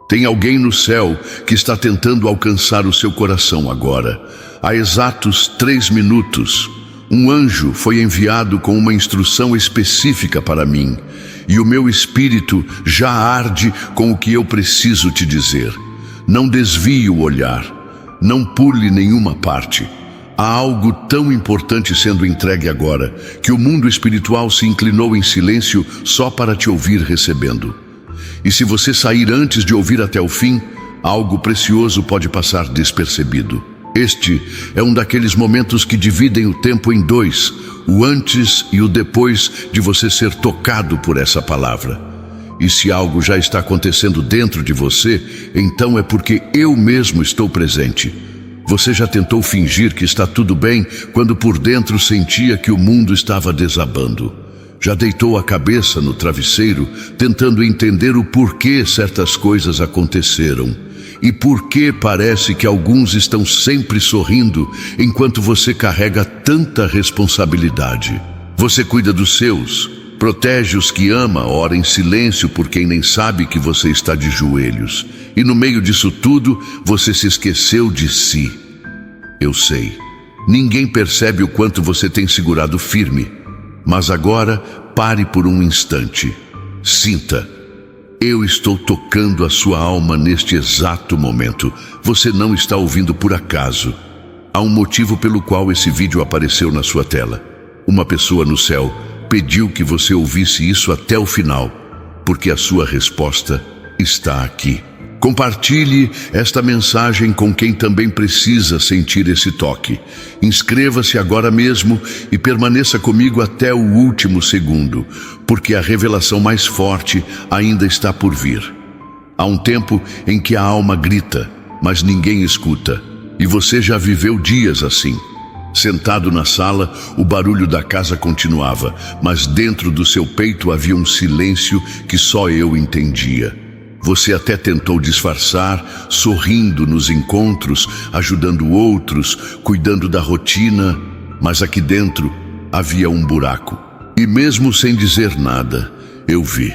Tem alguém no céu que está tentando alcançar o seu coração agora. Há exatos 3 minutos, um anjo foi enviado com uma instrução específica para mim, e o meu espírito já arde com o que eu preciso te dizer. Não desvie o olhar, não pule nenhuma parte. Há algo tão importante sendo entregue agora, que o mundo espiritual se inclinou em silêncio só para te ouvir recebendo. E se você sair antes de ouvir até o fim, algo precioso pode passar despercebido. Este é um daqueles momentos que dividem o tempo em 2, o antes e o depois de você ser tocado por essa palavra. E se algo já está acontecendo dentro de você, então é porque eu mesmo estou presente. Você já tentou fingir que está tudo bem quando por dentro sentia que o mundo estava desabando? Já deitou a cabeça no travesseiro tentando entender o porquê certas coisas aconteceram? E por que parece que alguns estão sempre sorrindo enquanto você carrega tanta responsabilidade? Você cuida dos seus, protege os que ama, ora em silêncio por quem nem sabe que você está de joelhos. E no meio disso tudo, você se esqueceu de si. Eu sei, ninguém percebe o quanto você tem segurado firme. Mas agora, pare por um instante. Sinta. Eu estou tocando a sua alma neste exato momento. Você não está ouvindo por acaso. Há um motivo pelo qual esse vídeo apareceu na sua tela. Uma pessoa no céu pediu que você ouvisse isso até o final, porque a sua resposta está aqui. Compartilhe esta mensagem com quem também precisa sentir esse toque. Inscreva-se agora mesmo e permaneça comigo até o último segundo, porque a revelação mais forte ainda está por vir. Há um tempo em que a alma grita, mas ninguém escuta, e você já viveu dias assim. Sentado na sala, o barulho da casa continuava, mas dentro do seu peito havia um silêncio que só eu entendia. Você até tentou disfarçar, sorrindo nos encontros, ajudando outros, cuidando da rotina, mas aqui dentro havia um buraco. E mesmo sem dizer nada, eu vi.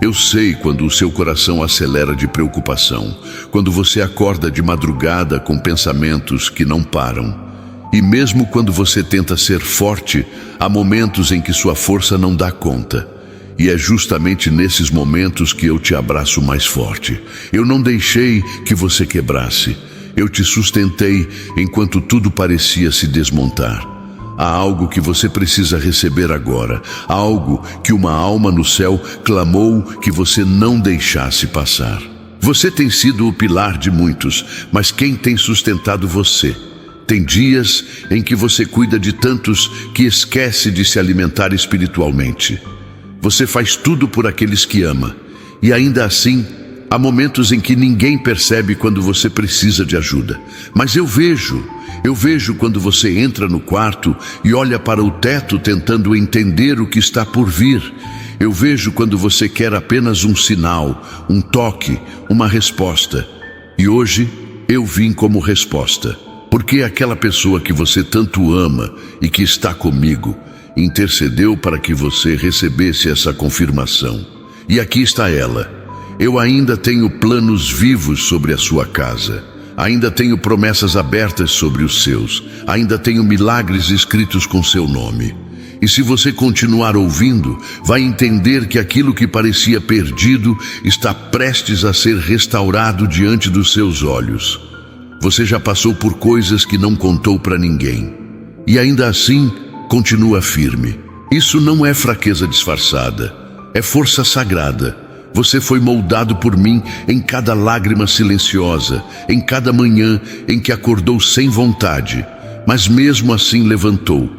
Eu sei quando o seu coração acelera de preocupação, quando você acorda de madrugada com pensamentos que não param. E mesmo quando você tenta ser forte, há momentos em que sua força não dá conta. E é justamente nesses momentos que eu te abraço mais forte. Eu não deixei que você quebrasse. Eu te sustentei enquanto tudo parecia se desmontar. Há algo que você precisa receber agora. Algo que uma alma no céu clamou que você não deixasse passar. Você tem sido o pilar de muitos, mas quem tem sustentado você? Tem dias em que você cuida de tantos que esquece de se alimentar espiritualmente. Você faz tudo por aqueles que ama, e ainda assim, há momentos em que ninguém percebe quando você precisa de ajuda. Mas eu vejo quando você entra no quarto e olha para o teto tentando entender o que está por vir. Eu vejo quando você quer apenas um sinal, um toque, uma resposta. E hoje eu vim como resposta, porque aquela pessoa que você tanto ama e que está comigo intercedeu para que você recebesse essa confirmação. E aqui está ela. Eu ainda tenho planos vivos sobre a sua casa. Ainda tenho promessas abertas sobre os seus. Ainda tenho milagres escritos com seu nome. E se você continuar ouvindo, vai entender que aquilo que parecia perdido está prestes a ser restaurado diante dos seus olhos. Você já passou por coisas que não contou para ninguém. E ainda assim, continua firme. Isso não é fraqueza disfarçada, é força sagrada. Você foi moldado por mim em cada lágrima silenciosa, em cada manhã em que acordou sem vontade, mas mesmo assim levantou.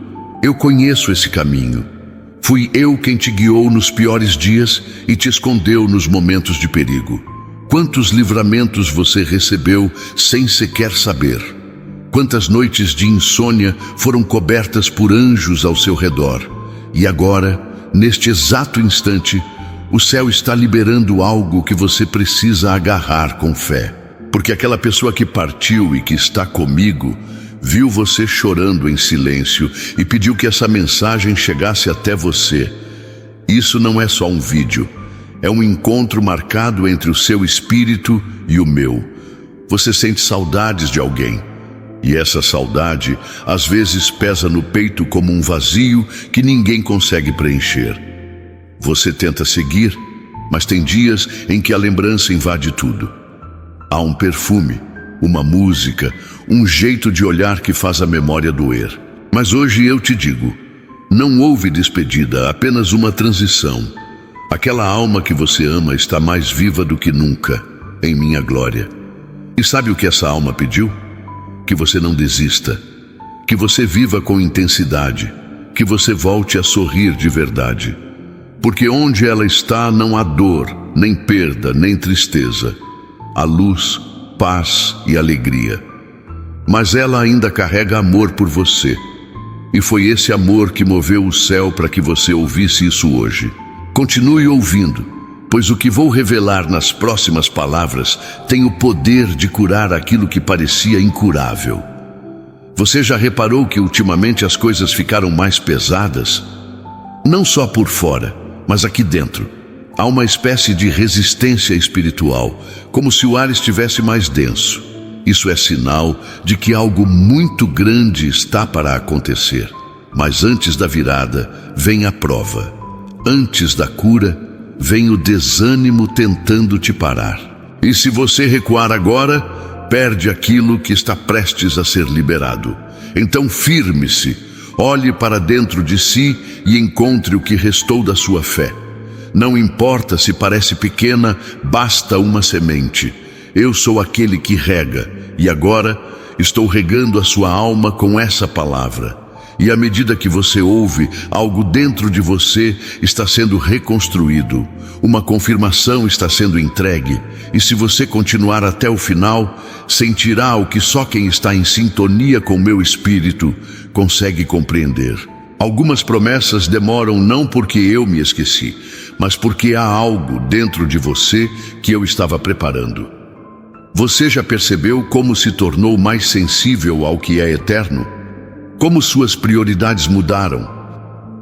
Eu conheço esse caminho. Fui eu quem te guiou nos piores dias e te escondeu nos momentos de perigo. Quantos livramentos você recebeu sem sequer saber? Quantas noites de insônia foram cobertas por anjos ao seu redor? E agora, neste exato instante, o céu está liberando algo que você precisa agarrar com fé. Porque aquela pessoa que partiu e que está comigo, viu você chorando em silêncio e pediu que essa mensagem chegasse até você. Isso não é só um vídeo, É um encontro marcado entre o seu espírito e o meu. Você sente saudades de alguém. E essa saudade, às vezes, pesa no peito como um vazio que ninguém consegue preencher. Você tenta seguir, mas tem dias em que a lembrança invade tudo. Há um perfume, uma música, um jeito de olhar que faz a memória doer. Mas hoje eu te digo, não houve despedida, apenas uma transição. Aquela alma que você ama está mais viva do que nunca, em minha glória. E sabe o que essa alma pediu? Que você não desista, que você viva com intensidade, que você volte a sorrir de verdade. Porque onde ela está não há dor, nem perda, nem tristeza. Há luz, paz e alegria. Mas ela ainda carrega amor por você. E foi esse amor que moveu o céu para que você ouvisse isso hoje. Continue ouvindo, pois o que vou revelar nas próximas palavras tem o poder de curar aquilo que parecia incurável. Você já reparou que ultimamente as coisas ficaram mais pesadas? Não só por fora, mas aqui dentro. Há uma espécie de resistência espiritual, como se o ar estivesse mais denso. Isso é sinal de que algo muito grande está para acontecer. Mas antes da virada, vem a prova. Antes da cura, vem o desânimo tentando te parar. E se você recuar agora, perde aquilo que está prestes a ser liberado. Então firme-se, olhe para dentro de si e encontre o que restou da sua fé. Não importa se parece pequena, basta uma semente. Eu sou aquele que rega, e agora estou regando a sua alma com essa palavra. E à medida que você ouve, algo dentro de você está sendo reconstruído. Uma confirmação está sendo entregue. E se você continuar até o final, sentirá o que só quem está em sintonia com meu espírito consegue compreender. Algumas promessas demoram não porque eu me esqueci, mas porque há algo dentro de você que eu estava preparando. Você já percebeu como se tornou mais sensível ao que é eterno? Como suas prioridades mudaram?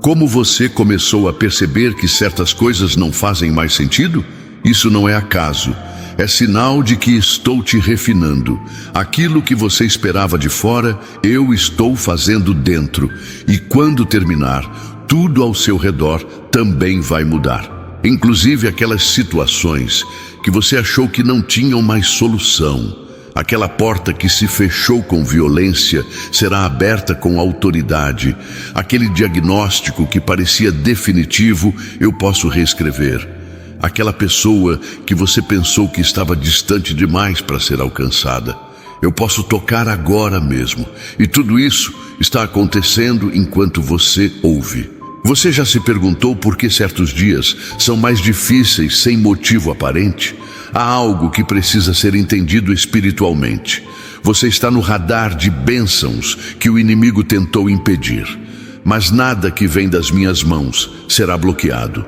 Como você começou a perceber que certas coisas não fazem mais sentido? Isso não é acaso. É sinal de que estou te refinando. Aquilo que você esperava de fora, eu estou fazendo dentro. E quando terminar, tudo ao seu redor também vai mudar. Inclusive aquelas situações que você achou que não tinham mais solução. Aquela porta que se fechou com violência será aberta com autoridade. Aquele diagnóstico que parecia definitivo, eu posso reescrever. Aquela pessoa que você pensou que estava distante demais para ser alcançada, eu posso tocar agora mesmo. E tudo isso está acontecendo enquanto você ouve. Você já se perguntou por que certos dias são mais difíceis sem motivo aparente? Há algo que precisa ser entendido espiritualmente. Você está no radar de bênçãos que o inimigo tentou impedir. Mas nada que vem das minhas mãos será bloqueado.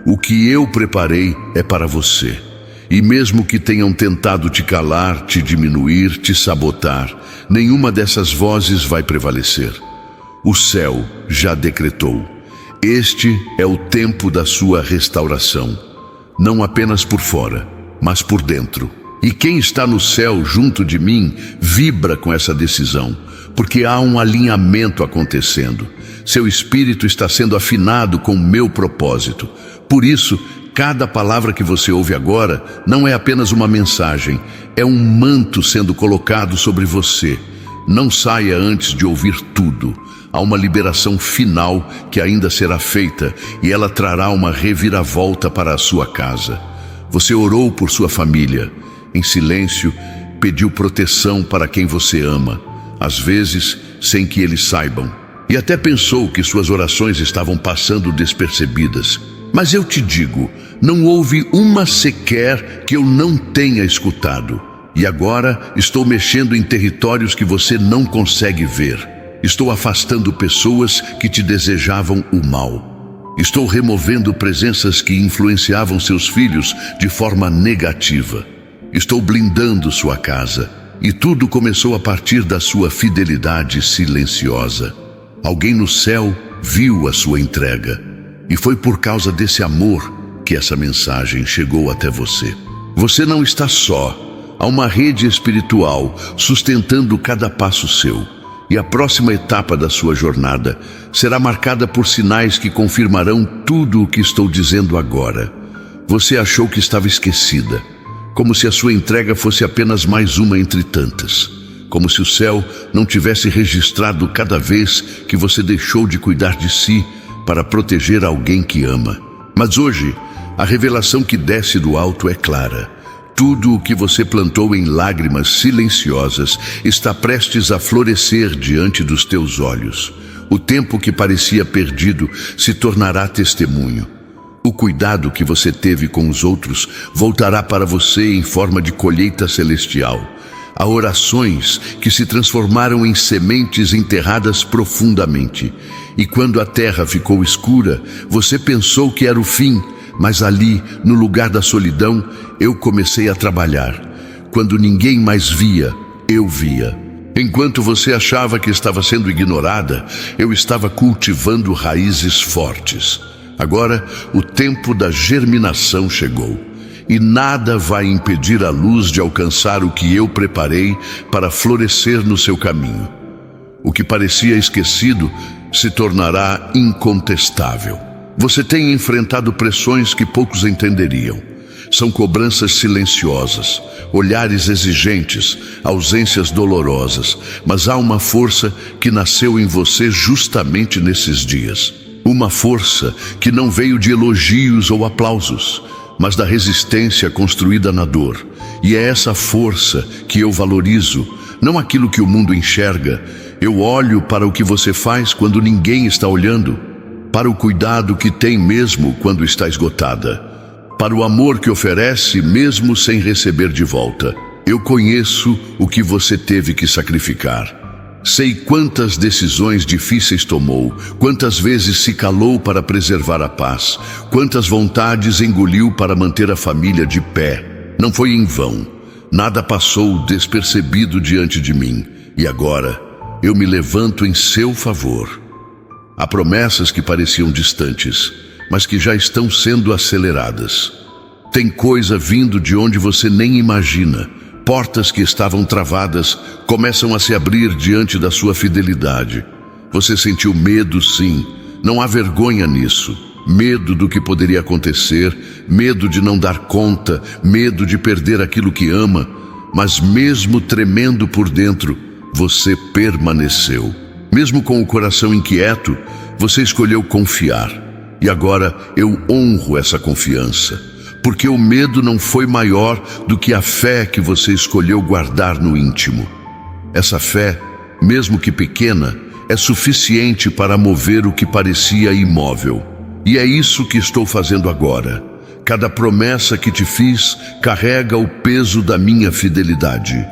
O que eu preparei é para você. E mesmo que tenham tentado te calar, te diminuir, te sabotar, nenhuma dessas vozes vai prevalecer. O céu já decretou. Este é o tempo da sua restauração. Não apenas por fora, mas por dentro. E quem está no céu junto de mim vibra com essa decisão, porque há um alinhamento acontecendo. Seu espírito está sendo afinado com o meu propósito. Por isso, cada palavra que você ouve agora não é apenas uma mensagem, é um manto sendo colocado sobre você. Não saia antes de ouvir tudo. Há uma liberação final que ainda será feita e ela trará uma reviravolta para a sua casa. Você orou por sua família. Em silêncio, pediu proteção para quem você ama, às vezes sem que eles saibam. E até pensou que suas orações estavam passando despercebidas. Mas eu te digo, não houve uma sequer que eu não tenha escutado. E agora estou mexendo em territórios que você não consegue ver. Estou afastando pessoas que te desejavam o mal. Estou removendo presenças que influenciavam seus filhos de forma negativa. Estou blindando sua casa. E tudo começou a partir da sua fidelidade silenciosa. Alguém no céu viu a sua entrega. E foi por causa desse amor que essa mensagem chegou até você. Você não está só. Há uma rede espiritual sustentando cada passo seu. E a próxima etapa da sua jornada será marcada por sinais que confirmarão tudo o que estou dizendo agora. Você achou que estava esquecida, como se a sua entrega fosse apenas mais uma entre tantas. Como se o céu não tivesse registrado cada vez que você deixou de cuidar de si para proteger alguém que ama. Mas hoje, a revelação que desce do alto é clara. Tudo o que você plantou em lágrimas silenciosas está prestes a florescer diante dos teus olhos. O tempo que parecia perdido se tornará testemunho. O cuidado que você teve com os outros voltará para você em forma de colheita celestial. Há orações que se transformaram em sementes enterradas profundamente. E quando a terra ficou escura, você pensou que era o fim, mas ali, no lugar da solidão, eu comecei a trabalhar. Quando ninguém mais via, eu via. Enquanto você achava que estava sendo ignorada, eu estava cultivando raízes fortes. Agora, o tempo da germinação chegou. E nada vai impedir a luz de alcançar o que eu preparei para florescer no seu caminho. O que parecia esquecido se tornará incontestável. Você tem enfrentado pressões que poucos entenderiam. São cobranças silenciosas, olhares exigentes, ausências dolorosas, mas há uma força que nasceu em você justamente nesses dias. Uma força que não veio de elogios ou aplausos, mas da resistência construída na dor. E é essa força que eu valorizo, não aquilo que o mundo enxerga. Eu olho para o que você faz quando ninguém está olhando, para o cuidado que tem mesmo quando está esgotada, para o amor que oferece mesmo sem receber de volta. Eu conheço o que você teve que sacrificar. Sei quantas decisões difíceis tomou, quantas vezes se calou para preservar a paz, quantas vontades engoliu para manter a família de pé. Não foi em vão. Nada passou despercebido diante de mim. E agora, eu me levanto em seu favor. Há promessas que pareciam distantes, mas que já estão sendo aceleradas. Tem coisa vindo de onde você nem imagina. Portas que estavam travadas começam a se abrir diante da sua fidelidade. Você sentiu medo, sim. Não há vergonha nisso. Medo do que poderia acontecer, medo de não dar conta, medo de perder aquilo que ama. Mas mesmo tremendo por dentro, você permaneceu. Mesmo com o coração inquieto, você escolheu confiar. E agora eu honro essa confiança, porque o medo não foi maior do que a fé que você escolheu guardar no íntimo. Essa fé, mesmo que pequena, é suficiente para mover o que parecia imóvel. E é isso que estou fazendo agora. Cada promessa que te fiz carrega o peso da minha fidelidade.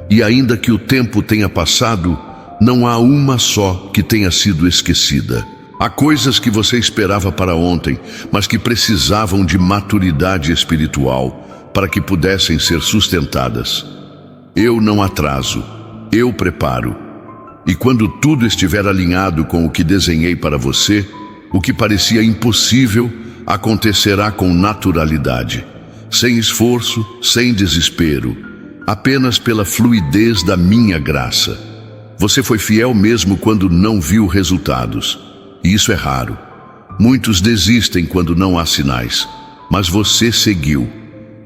E ainda que o tempo tenha passado, não há uma só que tenha sido esquecida. Há coisas que você esperava para ontem, mas que precisavam de maturidade espiritual para que pudessem ser sustentadas. Eu não atraso, eu preparo. E quando tudo estiver alinhado com o que desenhei para você, o que parecia impossível acontecerá com naturalidade, sem esforço, sem desespero, apenas pela fluidez da minha graça. Você foi fiel mesmo quando não viu resultados. E isso é raro. Muitos desistem quando não há sinais. Mas você seguiu.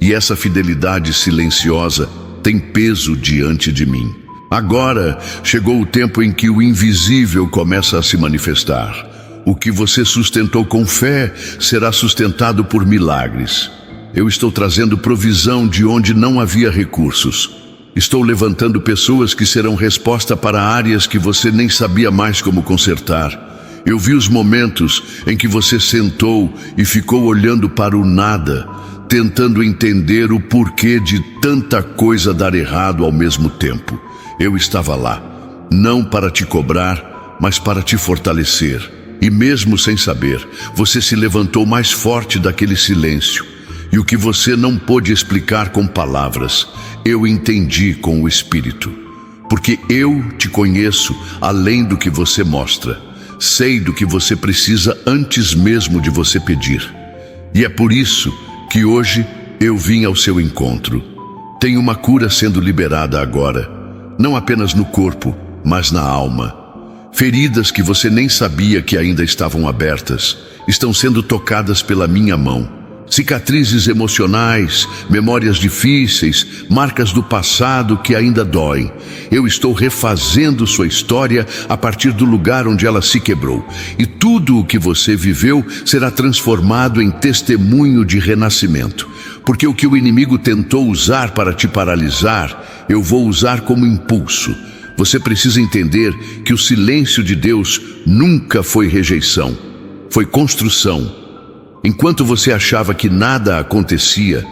E essa fidelidade silenciosa tem peso diante de mim. Agora chegou o tempo em que o invisível começa a se manifestar. O que você sustentou com fé será sustentado por milagres. Eu estou trazendo provisão de onde não havia recursos. Estou levantando pessoas que serão resposta para áreas que você nem sabia mais como consertar. Eu vi os momentos em que você sentou e ficou olhando para o nada, tentando entender o porquê de tanta coisa dar errado ao mesmo tempo. Eu estava lá, não para te cobrar, mas para te fortalecer. E mesmo sem saber, você se levantou mais forte daquele silêncio. E o que você não pôde explicar com palavras, eu entendi com o Espírito. Porque eu te conheço além do que você mostra. Sei do que você precisa antes mesmo de você pedir. E é por isso que hoje eu vim ao seu encontro. Tem uma cura sendo liberada agora, não apenas no corpo, mas na alma. Feridas que você nem sabia que ainda estavam abertas, estão sendo tocadas pela minha mão. Cicatrizes emocionais, memórias difíceis, marcas do passado que ainda doem. Eu estou refazendo sua história a partir do lugar onde ela se quebrou. E tudo o que você viveu será transformado em testemunho de renascimento. Porque o que o inimigo tentou usar para te paralisar, eu vou usar como impulso. Você precisa entender que o silêncio de Deus nunca foi rejeição, foi construção. Enquanto você achava que nada acontecia,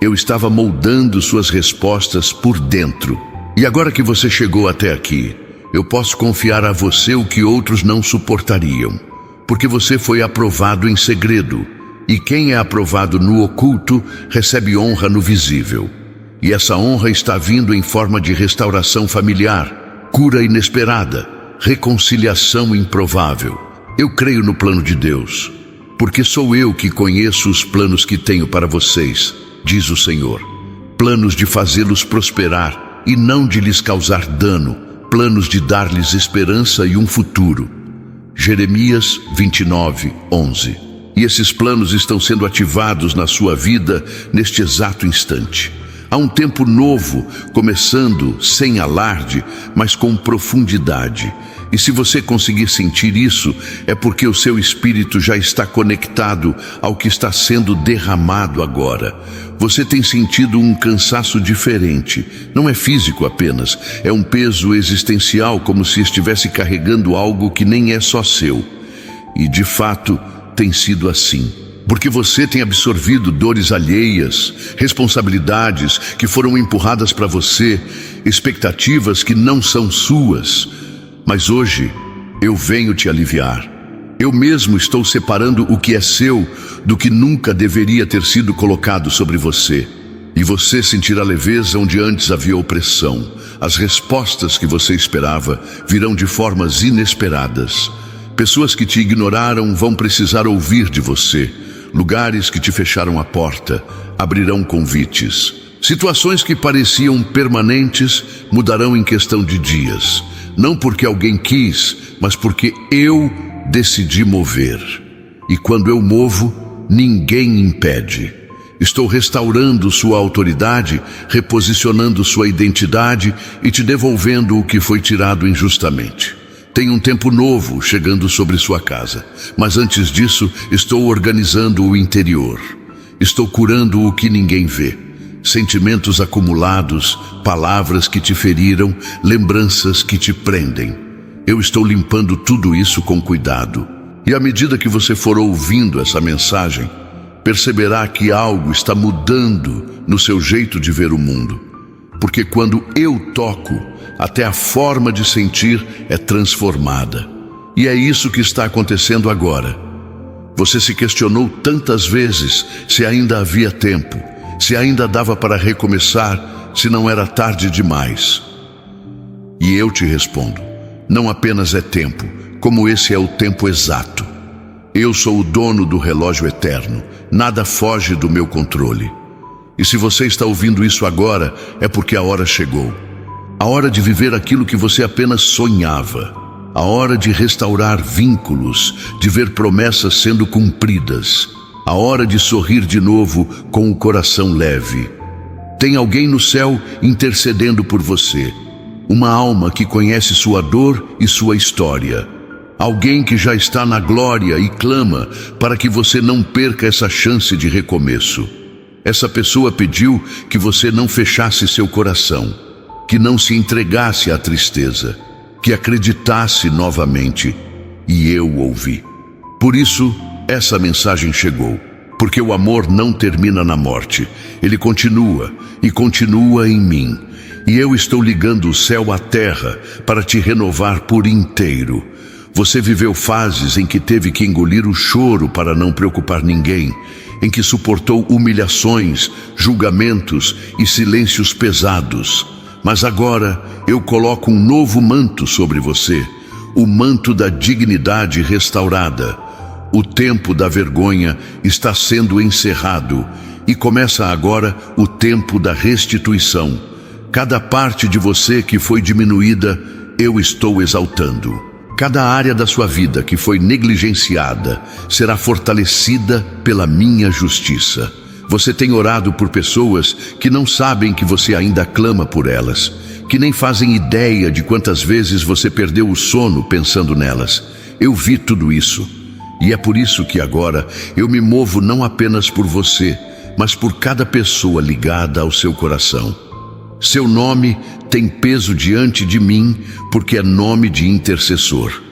eu estava moldando suas respostas por dentro. E agora que você chegou até aqui, eu posso confiar a você o que outros não suportariam, porque você foi aprovado em segredo. E quem é aprovado no oculto recebe honra no visível. E essa honra está vindo em forma de restauração familiar, cura inesperada, reconciliação improvável. Eu creio no plano de Deus, porque sou eu que conheço os planos que tenho para vocês, diz o Senhor. Planos de fazê-los prosperar e não de lhes causar dano, planos de dar-lhes esperança e um futuro. Jeremias 29:11. E esses planos estão sendo ativados na sua vida neste exato instante. Há um tempo novo, começando sem alarde, mas com profundidade. E se você conseguir sentir isso, é porque o seu espírito já está conectado ao que está sendo derramado agora. Você tem sentido um cansaço diferente. Não é físico apenas, é um peso existencial, como se estivesse carregando algo que nem é só seu. E de fato, tem sido assim. Porque você tem absorvido dores alheias, responsabilidades que foram empurradas para você, expectativas que não são suas. Mas hoje eu venho te aliviar. Eu mesmo estou separando o que é seu do que nunca deveria ter sido colocado sobre você. E você sentirá leveza onde antes havia opressão. As respostas que você esperava virão de formas inesperadas. Pessoas que te ignoraram vão precisar ouvir de você. Lugares que te fecharam a porta abrirão convites. Situações que pareciam permanentes mudarão em questão de dias. Não porque alguém quis, mas porque eu decidi mover. E quando eu movo, ninguém impede. Estou restaurando sua autoridade, reposicionando sua identidade e te devolvendo o que foi tirado injustamente. Tem um tempo novo chegando sobre sua casa, mas antes disso, estou organizando o interior. Estou curando o que ninguém vê. Sentimentos acumulados, palavras que te feriram, lembranças que te prendem. Eu estou limpando tudo isso com cuidado. E à medida que você for ouvindo essa mensagem, perceberá que algo está mudando no seu jeito de ver o mundo. Porque quando eu toco, até a forma de sentir é transformada. E é isso que está acontecendo agora. Você se questionou tantas vezes se ainda havia tempo, se ainda dava para recomeçar, se não era tarde demais. E eu te respondo, não apenas é tempo, como esse é o tempo exato. Eu sou o dono do relógio eterno, nada foge do meu controle. E se você está ouvindo isso agora, é porque a hora chegou. A hora de viver aquilo que você apenas sonhava. A hora de restaurar vínculos, de ver promessas sendo cumpridas. A hora de sorrir de novo com o coração leve. Tem alguém no céu intercedendo por você. Uma alma que conhece sua dor e sua história. Alguém que já está na glória e clama para que você não perca essa chance de recomeço. Essa pessoa pediu que você não fechasse seu coração, que não se entregasse à tristeza, que acreditasse novamente. E eu ouvi. Por isso, essa mensagem chegou. Porque o amor não termina na morte. Ele continua e continua em mim. E eu estou ligando o céu à terra para te renovar por inteiro. Você viveu fases em que teve que engolir o choro para não preocupar ninguém, em que suportou humilhações, julgamentos e silêncios pesados. Mas agora eu coloco um novo manto sobre você, o manto da dignidade restaurada, O tempo da vergonha está sendo encerrado e começa agora o tempo da restituição. Cada parte de você que foi diminuída, eu estou exaltando. Cada área da sua vida que foi negligenciada será fortalecida pela minha justiça. Você tem orado por pessoas que não sabem que você ainda clama por elas, que nem fazem ideia de quantas vezes você perdeu o sono pensando nelas. Eu vi tudo isso. E é por isso que agora eu me movo não apenas por você, mas por cada pessoa ligada ao seu coração. Seu nome tem peso diante de mim, porque é nome de intercessor.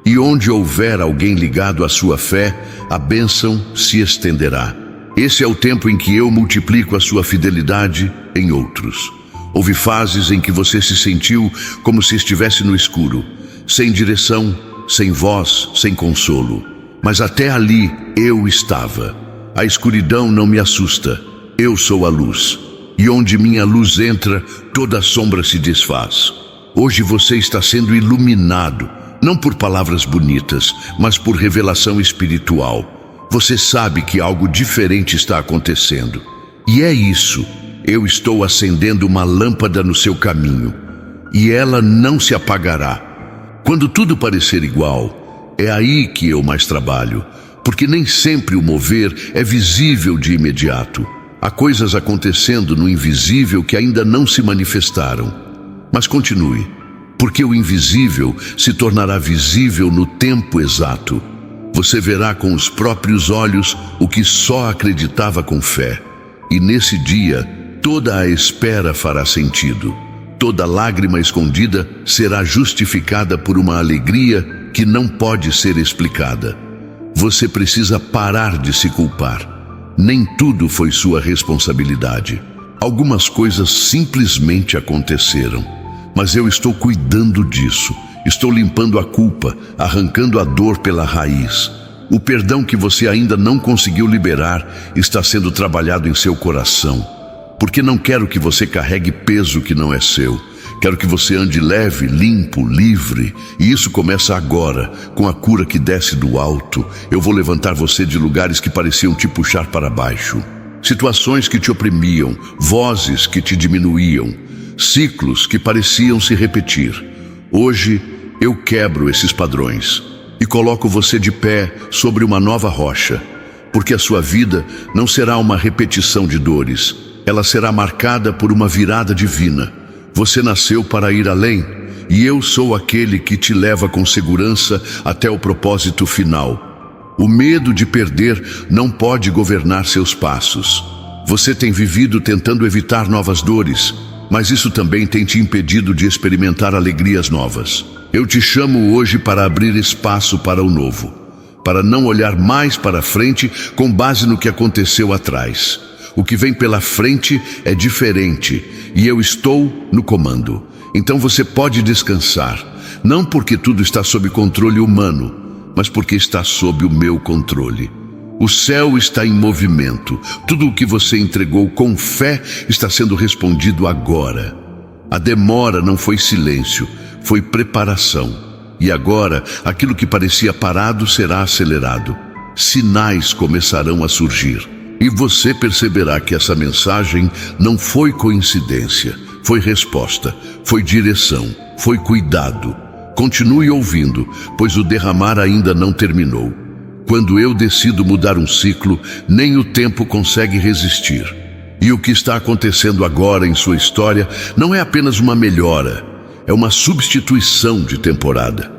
E onde houver alguém ligado à sua fé, a bênção se estenderá. Esse é o tempo em que eu multiplico a sua fidelidade em outros. Houve fases em que você se sentiu como se estivesse no escuro, sem direção, sem voz, sem consolo. Mas até ali eu estava. A escuridão não me assusta. Eu sou a luz. E onde minha luz entra, toda sombra se desfaz. Hoje você está sendo iluminado, não por palavras bonitas, mas por revelação espiritual. Você sabe que algo diferente está acontecendo. E é isso. Eu estou acendendo uma lâmpada no seu caminho. E ela não se apagará. Quando tudo parecer igual, é aí que eu mais trabalho. Porque nem sempre o mover é visível de imediato. Há coisas acontecendo no invisível que ainda não se manifestaram. Mas continue, porque o invisível se tornará visível no tempo exato. Você verá com os próprios olhos o que só acreditava com fé. E nesse dia, toda a espera fará sentido. Toda lágrima escondida será justificada por uma alegria que não pode ser explicada. Você precisa parar de se culpar. Nem tudo foi sua responsabilidade. Algumas coisas simplesmente aconteceram. Mas eu estou cuidando disso. Estou limpando a culpa, arrancando a dor pela raiz. O perdão que você ainda não conseguiu liberar está sendo trabalhado em seu coração. Porque não quero que você carregue peso que não é seu. Quero que você ande leve, limpo, livre. E isso começa agora, com a cura que desce do alto. Eu vou levantar você de lugares que pareciam te puxar para baixo. Situações que te oprimiam, vozes que te diminuíam, ciclos que pareciam se repetir. Hoje, eu quebro esses padrões e coloco você de pé sobre uma nova rocha, porque a sua vida não será uma repetição de dores, ela será marcada por uma virada divina. Você nasceu para ir além, e eu sou aquele que te leva com segurança até o propósito final. O medo de perder não pode governar seus passos. Você tem vivido tentando evitar novas dores, mas isso também tem te impedido de experimentar alegrias novas. Eu te chamo hoje para abrir espaço para o novo, para não olhar mais para frente com base no que aconteceu atrás. O que vem pela frente é diferente e eu estou no comando. Então você pode descansar, não porque tudo está sob controle humano, mas porque está sob o meu controle. O céu está em movimento. Tudo o que você entregou com fé está sendo respondido agora. A demora não foi silêncio, foi preparação. E agora, aquilo que parecia parado será acelerado. Sinais começarão a surgir. E você perceberá que essa mensagem não foi coincidência, foi resposta, foi direção, foi cuidado. Continue ouvindo, pois o derramar ainda não terminou. Quando eu decido mudar um ciclo, nem o tempo consegue resistir. E o que está acontecendo agora em sua história não é apenas uma melhora, é uma substituição de temporada.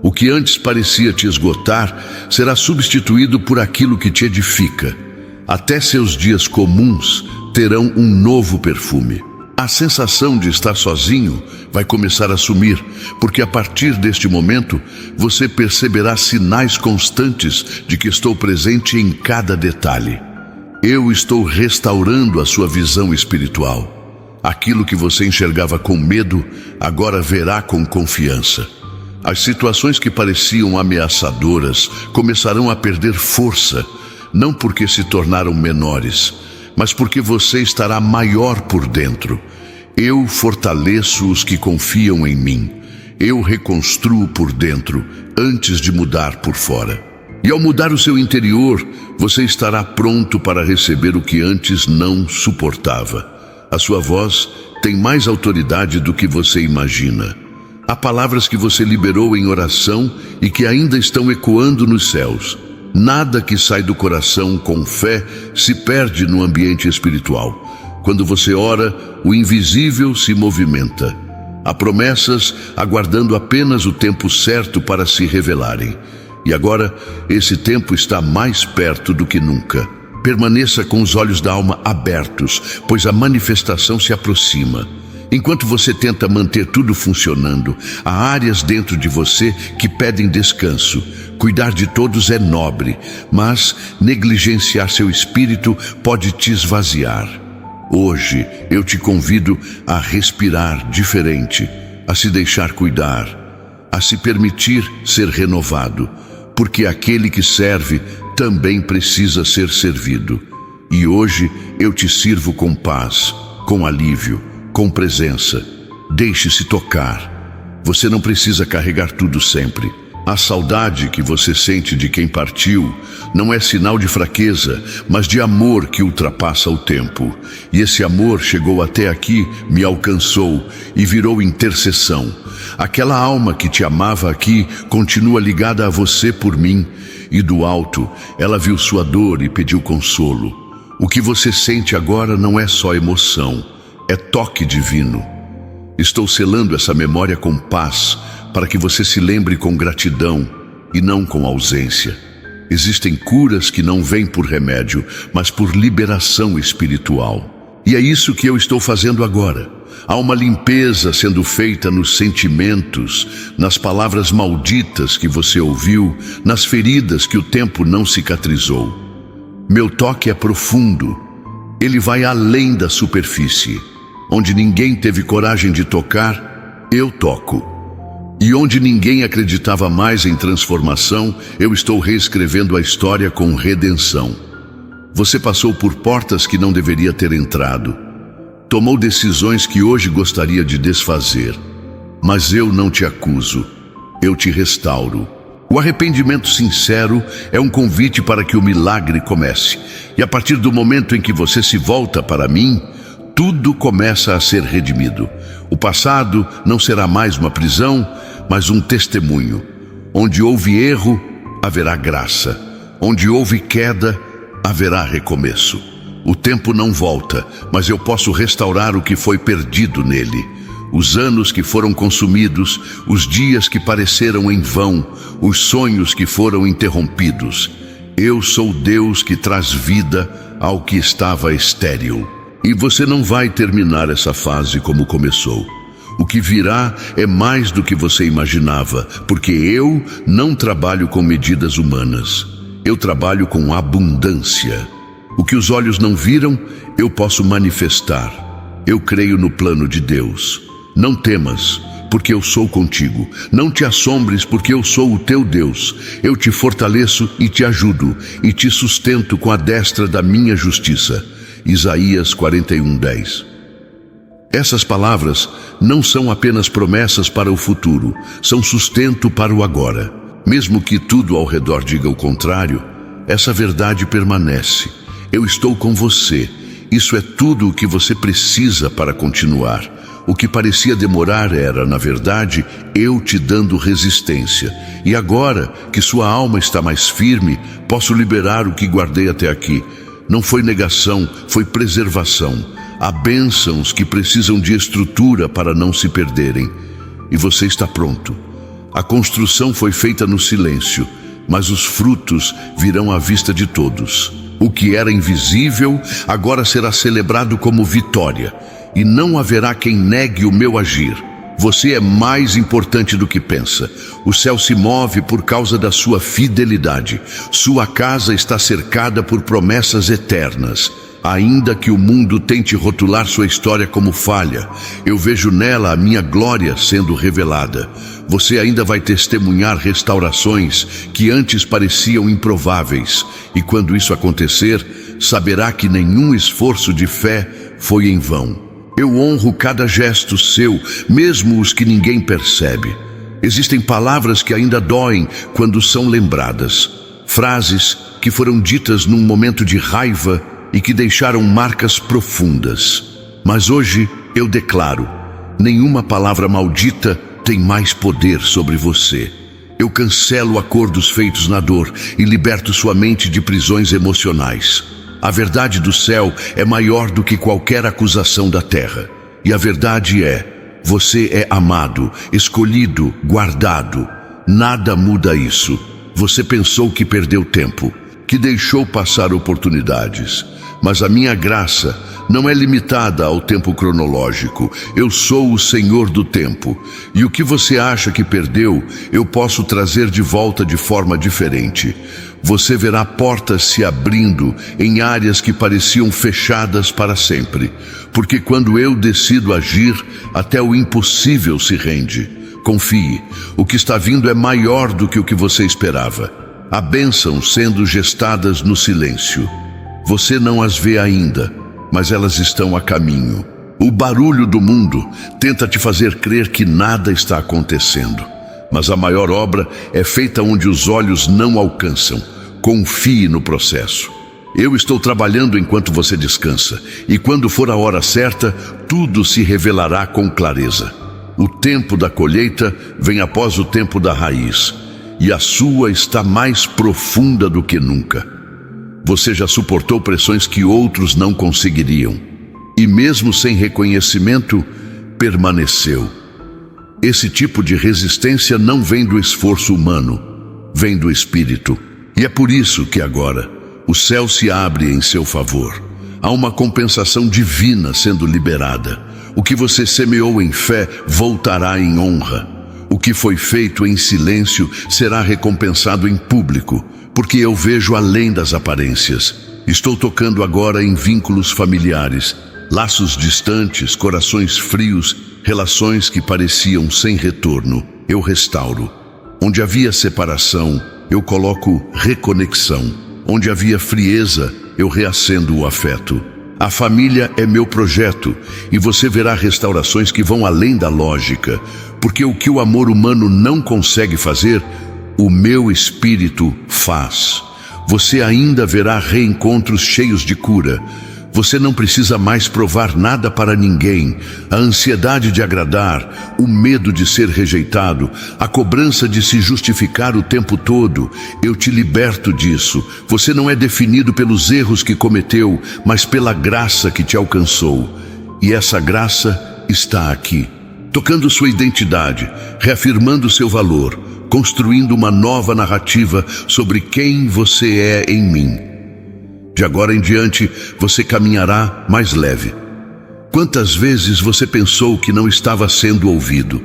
O que antes parecia te esgotar será substituído por aquilo que te edifica. Até seus dias comuns terão um novo perfume. A sensação de estar sozinho vai começar a sumir, porque a partir deste momento você perceberá sinais constantes de que estou presente em cada detalhe. Eu estou restaurando a sua visão espiritual. Aquilo que você enxergava com medo, agora verá com confiança. As situações que pareciam ameaçadoras começarão a perder força, não porque se tornaram menores, mas porque você estará maior por dentro. Eu fortaleço os que confiam em mim. Eu reconstruo por dentro antes de mudar por fora. E ao mudar o seu interior, você estará pronto para receber o que antes não suportava. A sua voz tem mais autoridade do que você imagina. Há palavras que você liberou em oração e que ainda estão ecoando nos céus. Nada que sai do coração com fé se perde no ambiente espiritual. Quando você ora, o invisível se movimenta. Há promessas aguardando apenas o tempo certo para se revelarem. E agora, esse tempo está mais perto do que nunca. Permaneça com os olhos da alma abertos, pois a manifestação se aproxima. Enquanto você tenta manter tudo funcionando, há áreas dentro de você que pedem descanso. Cuidar de todos é nobre, mas negligenciar seu espírito pode te esvaziar. Hoje eu te convido a respirar diferente, a se deixar cuidar, a se permitir ser renovado, porque aquele que serve também precisa ser servido. E hoje eu te sirvo com paz, com alívio, com presença. Deixe-se tocar. Você não precisa carregar tudo sempre. A saudade que você sente de quem partiu não é sinal de fraqueza, mas de amor que ultrapassa o tempo. E esse amor chegou até aqui, me alcançou e virou intercessão. Aquela alma que te amava aqui continua ligada a você por mim, e do alto ela viu sua dor e pediu consolo. O que você sente agora não é só emoção, é toque divino. Estou selando essa memória com paz, para que você se lembre com gratidão e não com ausência. Existem curas que não vêm por remédio, mas por liberação espiritual. E é isso que eu estou fazendo agora. Há uma limpeza sendo feita nos sentimentos, nas palavras malditas que você ouviu, nas feridas que o tempo não cicatrizou. Meu toque é profundo. Ele vai além da superfície. Onde ninguém teve coragem de tocar, eu toco. E onde ninguém acreditava mais em transformação, eu estou reescrevendo a história com redenção. Você passou por portas que não deveria ter entrado. Tomou decisões que hoje gostaria de desfazer. Mas eu não te acuso. Eu te restauro. O arrependimento sincero é um convite para que o milagre comece. E a partir do momento em que você se volta para mim, tudo começa a ser redimido. O passado não será mais uma prisão, mas um testemunho. Onde houve erro, haverá graça. Onde houve queda, haverá recomeço. O tempo não volta, mas eu posso restaurar o que foi perdido nele. Os anos que foram consumidos, os dias que pareceram em vão, os sonhos que foram interrompidos. Eu sou Deus que traz vida ao que estava estéril. E você não vai terminar essa fase como começou. O que virá é mais do que você imaginava, porque eu não trabalho com medidas humanas. Eu trabalho com abundância. O que os olhos não viram, eu posso manifestar. Eu creio no plano de Deus. Não temas, porque eu sou contigo. Não te assombres, porque eu sou o teu Deus. Eu te fortaleço e te ajudo, e te sustento com a destra da minha justiça. Isaías 41:10. Essas palavras não são apenas promessas para o futuro, são sustento para o agora. Mesmo que tudo ao redor diga o contrário, essa verdade permanece. Eu estou com você. Isso é tudo o que você precisa para continuar. O que parecia demorar era, na verdade, eu te dando resistência. E agora que sua alma está mais firme, posso liberar o que guardei até aqui. Não foi negação, foi preservação. Há bênçãos que precisam de estrutura para não se perderem. E você está pronto. A construção foi feita no silêncio, mas os frutos virão à vista de todos. O que era invisível agora será celebrado como vitória. E não haverá quem negue o meu agir. Você é mais importante do que pensa. O céu se move por causa da sua fidelidade. Sua casa está cercada por promessas eternas. Ainda que o mundo tente rotular sua história como falha, eu vejo nela a minha glória sendo revelada. Você ainda vai testemunhar restaurações que antes pareciam improváveis. E quando isso acontecer, saberá que nenhum esforço de fé foi em vão. Eu honro cada gesto seu, mesmo os que ninguém percebe. Existem palavras que ainda doem quando são lembradas. frases que foram ditas num momento de raiva e que deixaram marcas profundas. Mas hoje eu declaro: nenhuma palavra maldita tem mais poder sobre você. Eu cancelo acordos feitos na dor e liberto sua mente de prisões emocionais. A verdade do céu é maior do que qualquer acusação da terra. E a verdade é: você é amado, escolhido, guardado. Nada muda isso. Você pensou que perdeu tempo, que deixou passar oportunidades. Mas a minha graça não é limitada ao tempo cronológico. Eu sou o Senhor do tempo. E o que você acha que perdeu, eu posso trazer de volta de forma diferente. Você verá portas se abrindo em áreas que pareciam fechadas para sempre. Porque quando eu decido agir, até o impossível se rende. Confie, o que está vindo é maior do que o que você esperava. Há bênçãos sendo gestadas no silêncio. Você não as vê ainda, mas elas estão a caminho. O barulho do mundo tenta te fazer crer que nada está acontecendo. Mas a maior obra é feita onde os olhos não alcançam. Confie no processo. Eu estou trabalhando enquanto você descansa, e quando for a hora certa, tudo se revelará com clareza. O tempo da colheita vem após o tempo da raiz, e a sua está mais profunda do que nunca. Você já suportou pressões que outros não conseguiriam, e mesmo sem reconhecimento, permaneceu. Esse tipo de resistência não vem do esforço humano, vem do Espírito. E é por isso que agora o céu se abre em seu favor. Há uma compensação divina sendo liberada. O que você semeou em fé voltará em honra. O que foi feito em silêncio será recompensado em público, porque eu vejo além das aparências. Estou tocando agora em vínculos familiares, laços distantes, corações frios, relações que pareciam sem retorno. Eu restauro. Onde havia separação, eu coloco reconexão. Onde havia frieza, eu reacendo o afeto. A família é meu projeto, e você verá restaurações que vão além da lógica, porque o que o amor humano não consegue fazer, o meu espírito faz. Você ainda verá reencontros cheios de cura. Você não precisa mais provar nada para ninguém. A ansiedade de agradar, o medo de ser rejeitado, a cobrança de se justificar o tempo todo, eu te liberto disso. Você não é definido pelos erros que cometeu, mas pela graça que te alcançou. E essa graça está aqui, tocando sua identidade, reafirmando seu valor, construindo uma nova narrativa sobre quem você é em mim. De agora em diante, você caminhará mais leve. Quantas vezes você pensou que não estava sendo ouvido,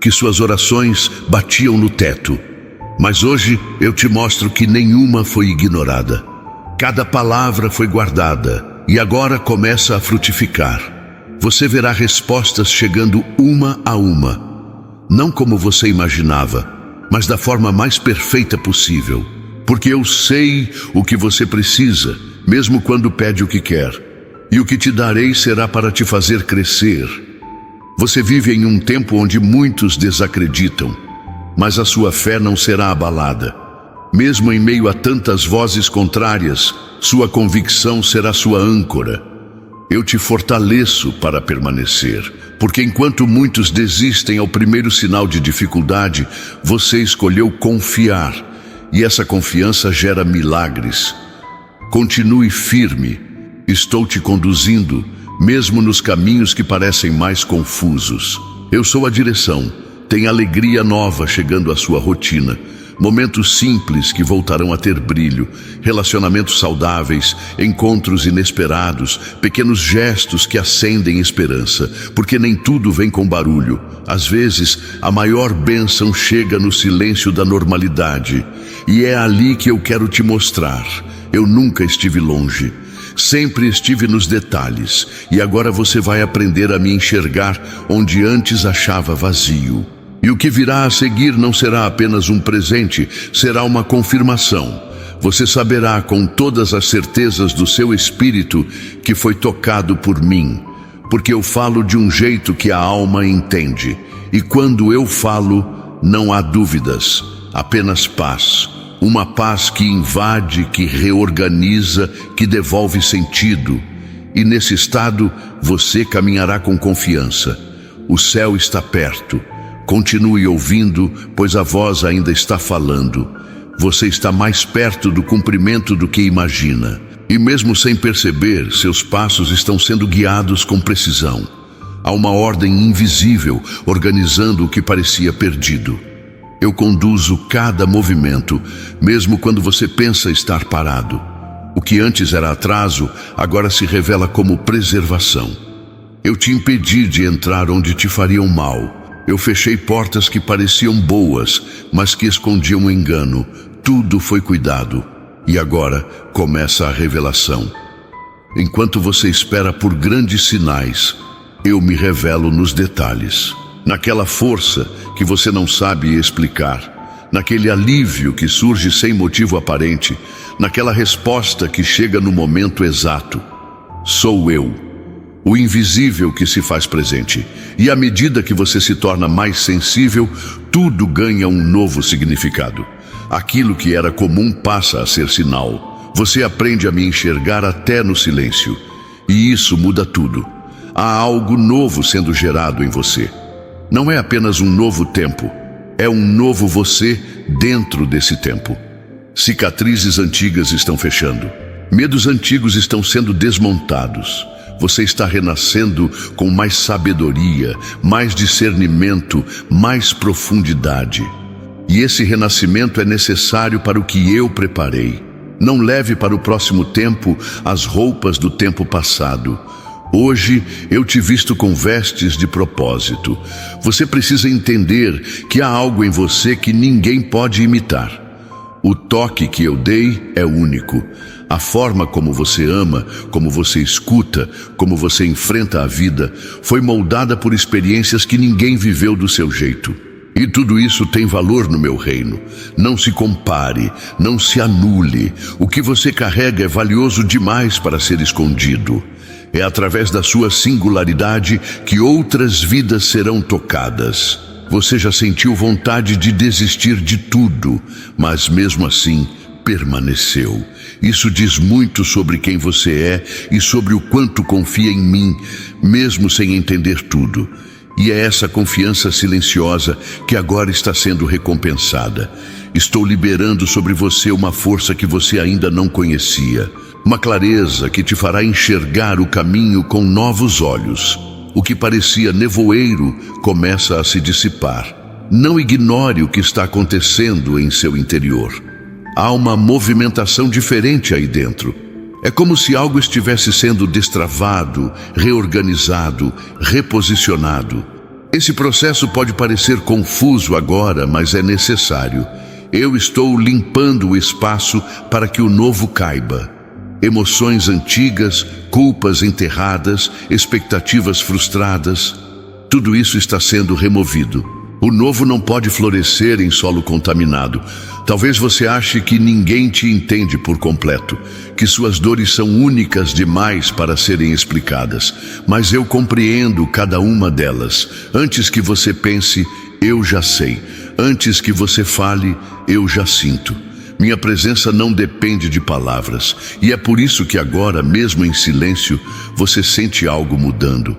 que suas orações batiam no teto? Mas hoje eu te mostro que nenhuma foi ignorada. Cada palavra foi guardada e agora começa a frutificar. Você verá respostas chegando uma a uma, não como você imaginava, mas da forma mais perfeita possível. Porque eu sei o que você precisa, mesmo quando pede o que quer. E o que te darei será para te fazer crescer. Você vive em um tempo onde muitos desacreditam, mas a sua fé não será abalada. Mesmo em meio a tantas vozes contrárias, sua convicção será sua âncora. Eu te fortaleço para permanecer, porque enquanto muitos desistem ao primeiro sinal de dificuldade, você escolheu confiar. E essa confiança gera milagres. Continue firme. Estou te conduzindo, mesmo nos caminhos que parecem mais confusos. Eu sou a direção. Tem alegria nova chegando à sua rotina. Momentos simples que voltarão a ter brilho. Relacionamentos saudáveis, encontros inesperados, pequenos gestos que acendem esperança. Porque nem tudo vem com barulho. Às vezes, a maior bênção chega no silêncio da normalidade. E é ali que eu quero te mostrar. Eu nunca estive longe. Sempre estive nos detalhes. E agora você vai aprender a me enxergar onde antes achava vazio. E o que virá a seguir não será apenas um presente, será uma confirmação. Você saberá com todas as certezas do seu espírito que foi tocado por mim. Porque eu falo de um jeito que a alma entende. E quando eu falo, não há dúvidas, apenas paz. uma paz que invade, que reorganiza, que devolve sentido. E nesse estado, você caminhará com confiança. O céu está perto. Continue ouvindo, pois a voz ainda está falando. Você está mais perto do cumprimento do que imagina. E mesmo sem perceber, seus passos estão sendo guiados com precisão. Há uma ordem invisível organizando o que parecia perdido. Eu conduzo cada movimento, mesmo quando você pensa estar parado. O que antes era atraso, agora se revela como preservação. Eu te impedi de entrar onde te fariam mal. Eu fechei portas que pareciam boas, mas que escondiam um engano. Tudo foi cuidado. E agora começa a revelação. Enquanto você espera por grandes sinais, eu me revelo nos detalhes. Naquela força que você não sabe explicar, naquele alívio que surge sem motivo aparente, naquela resposta que chega no momento exato. Sou eu, o invisível que se faz presente. E à medida que você se torna mais sensível, tudo ganha um novo significado. Aquilo que era comum passa a ser sinal. Você aprende a me enxergar até no silêncio. E isso muda tudo. Há algo novo sendo gerado em você. Não é apenas um novo tempo. É um novo você dentro desse tempo. Cicatrizes antigas estão fechando. Medos antigos estão sendo desmontados. Você está renascendo com mais sabedoria, mais discernimento, mais profundidade. E esse renascimento é necessário para o que eu preparei. Não leve para o próximo tempo as roupas do tempo passado. Hoje eu te visto com vestes de propósito. Você precisa entender que há algo em você que ninguém pode imitar. O toque que eu dei é único. A forma como você ama, como você escuta, como você enfrenta a vida, foi moldada por experiências que ninguém viveu do seu jeito. E tudo isso tem valor no meu reino. Não se compare, não se anule. O que você carrega é valioso demais para ser escondido. É através da sua singularidade que outras vidas serão tocadas. Você já sentiu vontade de desistir de tudo, mas mesmo assim permaneceu. Isso diz muito sobre quem você é e sobre o quanto confia em mim, mesmo sem entender tudo. E é essa confiança silenciosa que agora está sendo recompensada. Estou liberando sobre você uma força que você ainda não conhecia. Uma clareza que te fará enxergar o caminho com novos olhos. O que parecia nevoeiro começa a se dissipar. Não ignore o que está acontecendo em seu interior. Há uma movimentação diferente aí dentro. É como se algo estivesse sendo destravado, reorganizado, reposicionado. Esse processo pode parecer confuso agora, mas é necessário. Eu estou limpando o espaço para que o novo caiba. Emoções antigas, culpas enterradas, expectativas frustradas, tudo isso está sendo removido. O novo não pode florescer em solo contaminado. Talvez você ache que ninguém te entende por completo, que suas dores são únicas demais para serem explicadas, mas eu compreendo cada uma delas. Antes que você pense, eu já sei. Antes que você fale, eu já sinto. Minha presença não depende de palavras, e é por isso que agora, mesmo em silêncio, você sente algo mudando.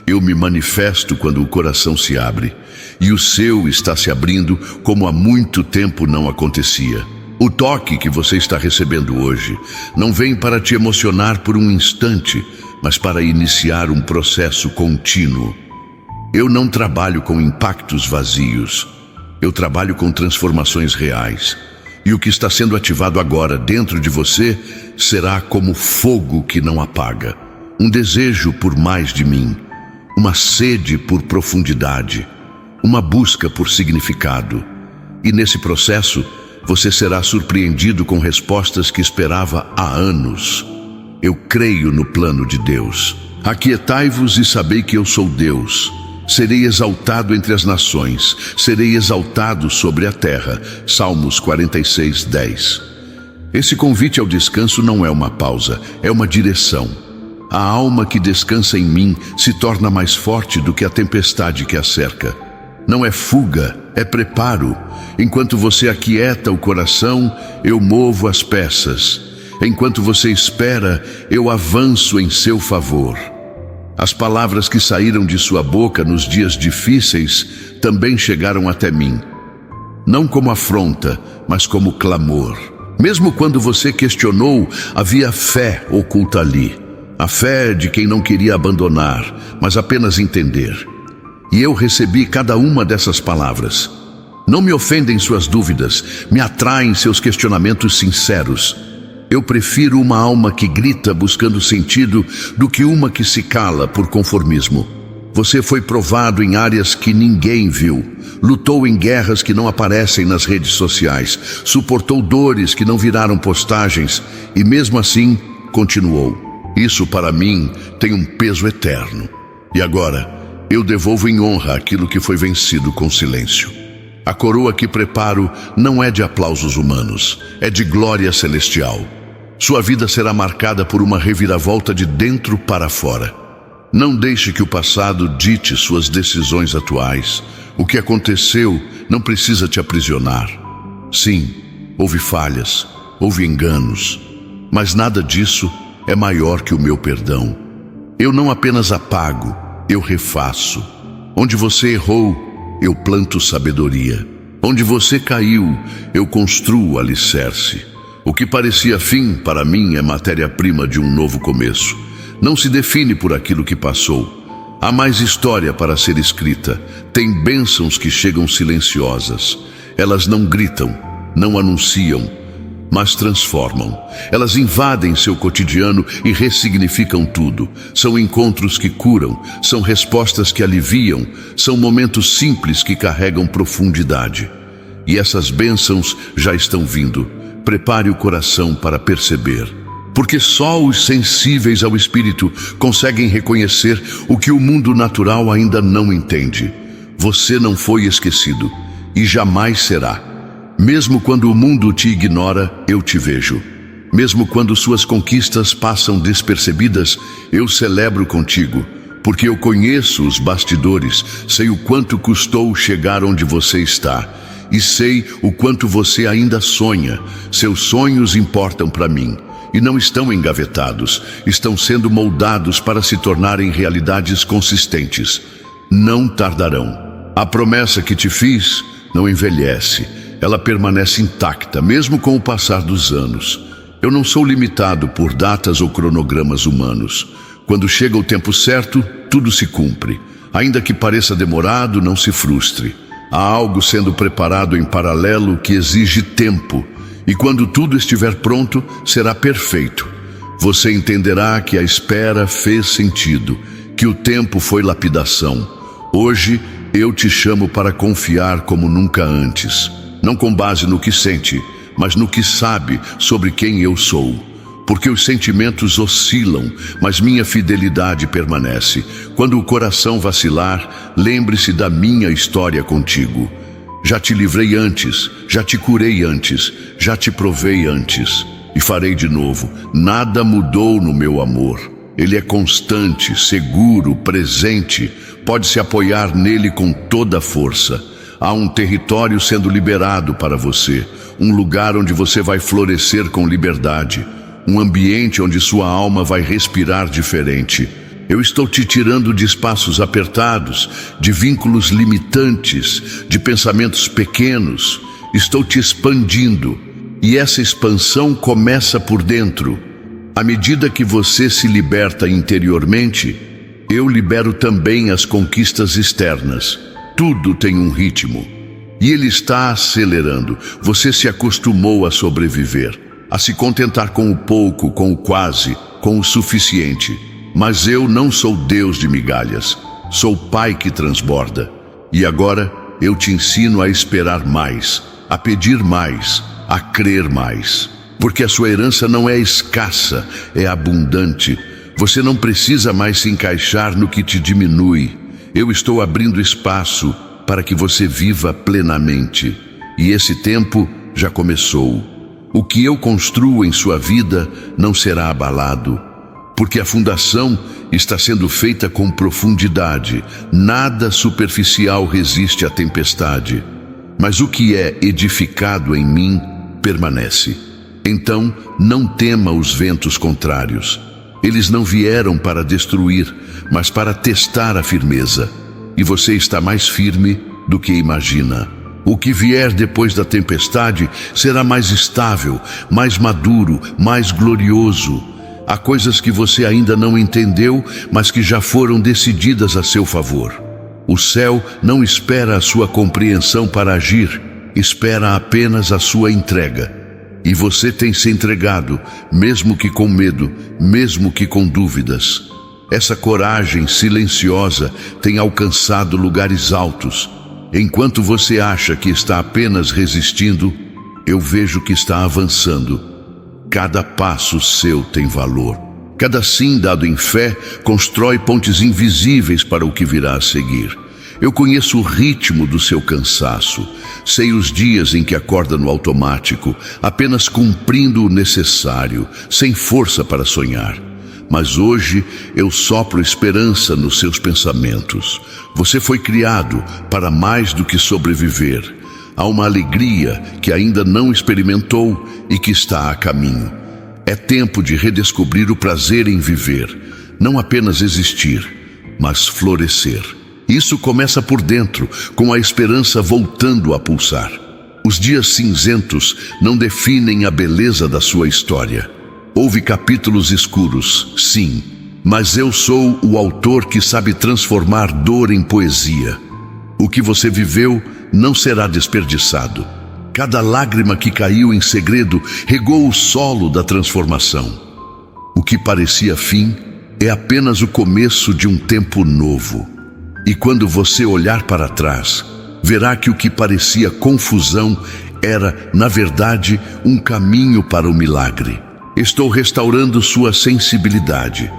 Eu me manifesto quando o coração se abre, e o seu está se abrindo como há muito tempo não acontecia. O toque que você está recebendo hoje não vem para te emocionar por um instante, mas para iniciar um processo contínuo. Eu não trabalho com impactos vazios, eu trabalho com transformações reais. E o que está sendo ativado agora dentro de você será como fogo que não apaga. Um desejo por mais de mim, uma sede por profundidade, uma busca por significado. E nesse processo, você será surpreendido com respostas que esperava há anos. Eu creio no plano de Deus. Aquietai-vos e sabei que eu sou Deus. Serei exaltado entre as nações, serei exaltado sobre a terra. Salmos 46, 10. Esse convite ao descanso não é uma pausa, é uma direção. A alma que descansa em mim se torna mais forte do que a tempestade que a cerca. Não é fuga, É preparo. Enquanto você aquieta o coração, eu movo as peças. Enquanto você espera, eu avanço em seu favor. As palavras que saíram de sua boca nos dias difíceis também chegaram até mim. Não como afronta, mas como clamor. Mesmo quando você questionou, havia fé oculta ali. A fé de quem não queria abandonar, mas apenas entender. E eu recebi cada uma dessas palavras. Não me ofendem suas dúvidas, me atraem seus questionamentos sinceros. Eu prefiro uma alma que grita buscando sentido do que uma que se cala por conformismo. Você foi provado em áreas que ninguém viu, lutou em guerras que não aparecem nas redes sociais, suportou dores que não viraram postagens e mesmo assim continuou. Isso para mim tem um peso eterno. E agora, eu devolvo em honra aquilo que foi vencido com silêncio. A coroa que preparo não é de aplausos humanos, é de glória celestial. Sua vida será marcada por uma reviravolta de dentro para fora. Não deixe que o passado dite suas decisões atuais. O que aconteceu não precisa te aprisionar. Sim, houve falhas, houve enganos, mas nada disso é maior que o meu perdão. Eu não apenas apago, eu refaço. Onde você errou, eu planto sabedoria. Onde você caiu, eu construo alicerce. O que parecia fim, para mim, é matéria-prima de um novo começo. Não se define por aquilo que passou. Há mais história para ser escrita. Tem bênçãos que chegam silenciosas. Elas não gritam, não anunciam, mas transformam. Elas invadem seu cotidiano e ressignificam tudo. São encontros que curam, são respostas que aliviam, são momentos simples que carregam profundidade. E essas bênçãos já estão vindo. Prepare o coração para perceber. Porque só os sensíveis ao Espírito conseguem reconhecer o que o mundo natural ainda não entende. Você não foi esquecido e jamais será. Mesmo quando o mundo te ignora, eu te vejo. Mesmo quando suas conquistas passam despercebidas, eu celebro contigo. Porque eu conheço os bastidores, sei o quanto custou chegar onde você está. E sei o quanto você ainda sonha. Seus sonhos importam para mim. E não estão engavetados, estão sendo moldados para se tornarem realidades consistentes. Não tardarão. A promessa que te fiz não envelhece. Ela permanece intacta, mesmo com o passar dos anos. Eu não sou limitado por datas ou cronogramas humanos. Quando chega o tempo certo, tudo se cumpre. Ainda que pareça demorado, não se frustre. Há algo sendo preparado em paralelo que exige tempo. E quando tudo estiver pronto, será perfeito. Você entenderá que a espera fez sentido, que o tempo foi lapidação. Hoje, eu te chamo para confiar como nunca antes. Não com base no que sente, mas no que sabe sobre quem eu sou. Porque os sentimentos oscilam, mas minha fidelidade permanece. Quando o coração vacilar, lembre-se da minha história contigo. Já te livrei antes, já te curei antes, já te provei antes. E farei de novo. Nada mudou no meu amor. Ele é constante, seguro, presente. Pode se apoiar nele com toda a força. Há um território sendo liberado para você. Um lugar onde você vai florescer com liberdade. Um ambiente onde sua alma vai respirar diferente. Eu estou te tirando de espaços apertados, de vínculos limitantes, de pensamentos pequenos. Estou te expandindo. E essa expansão começa por dentro. À medida que você se liberta interiormente, eu libero também as conquistas externas. Tudo tem um ritmo. E ele está acelerando. Você se acostumou a sobreviver, a se contentar com o pouco, com o quase, com o suficiente. Mas eu não sou Deus de migalhas. Sou Pai que transborda. E agora eu te ensino a esperar mais, a pedir mais, a crer mais. Porque a sua herança não é escassa, é abundante. Você não precisa mais se encaixar no que te diminui. Eu estou abrindo espaço para que você viva plenamente. E esse tempo já começou. O que eu construo em sua vida não será abalado, porque a fundação está sendo feita com profundidade. Nada superficial resiste à tempestade. mas o que é edificado em mim permanece. Então não tema os ventos contrários. Eles não vieram para destruir, mas para testar a firmeza. E você está mais firme do que imagina. O que vier depois da tempestade será mais estável, mais maduro, mais glorioso. Há coisas que você ainda não entendeu, mas que já foram decididas a seu favor. O céu não espera a sua compreensão para agir, espera apenas a sua entrega. E você tem se entregado, mesmo que com medo, mesmo que com dúvidas. Essa coragem silenciosa tem alcançado lugares altos. Enquanto você acha que está apenas resistindo, eu vejo que está avançando. Cada passo seu tem valor. Cada sim dado em fé constrói pontes invisíveis para o que virá a seguir. Eu conheço o ritmo do seu cansaço. Sei os dias em que acorda no automático, apenas cumprindo o necessário, sem força para sonhar. Mas hoje eu sopro esperança nos seus pensamentos. Você foi criado para mais do que sobreviver. Há uma alegria que ainda não experimentou e que está a caminho. É tempo de redescobrir o prazer em viver, não apenas existir, mas florescer. Isso começa por dentro, com a esperança voltando a pulsar. Os dias cinzentos não definem a beleza da sua história. Houve capítulos escuros, sim, mas eu sou o autor que sabe transformar dor em poesia. O que você viveu não será desperdiçado. Cada lágrima que caiu em segredo regou o solo da transformação. O que parecia fim é apenas o começo de um tempo novo. E quando você olhar para trás, verá que o que parecia confusão era, na verdade, um caminho para o milagre. Estou restaurando sua sensibilidade.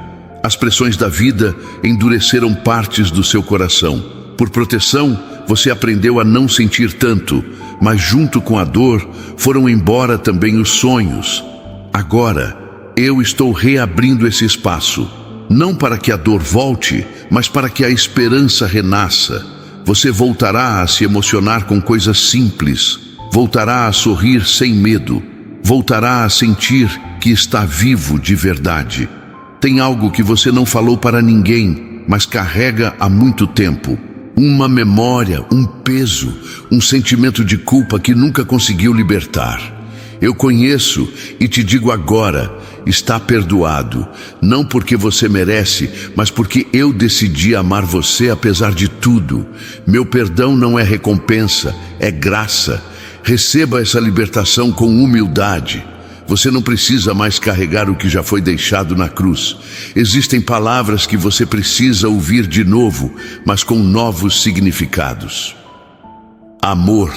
As pressões da vida endureceram partes do seu coração. Por proteção, você aprendeu a não sentir tanto, mas junto com a dor, foram embora também os sonhos. Agora, eu estou reabrindo esse espaço. Não para que a dor volte, mas para que a esperança renasça. Você voltará a se emocionar com coisas simples. Voltará a sorrir sem medo. Voltará a sentir que está vivo de verdade. Tem algo que você não falou para ninguém, mas carrega há muito tempo. Uma memória, um peso, um sentimento de culpa que nunca conseguiu libertar. Eu conheço e te digo agora, está perdoado. Não porque você merece, mas porque eu decidi amar você apesar de tudo. Meu perdão não é recompensa, é graça. Receba essa libertação com humildade. Você não precisa mais carregar o que já foi deixado na cruz. Existem palavras que você precisa ouvir de novo, mas com novos significados. Amor,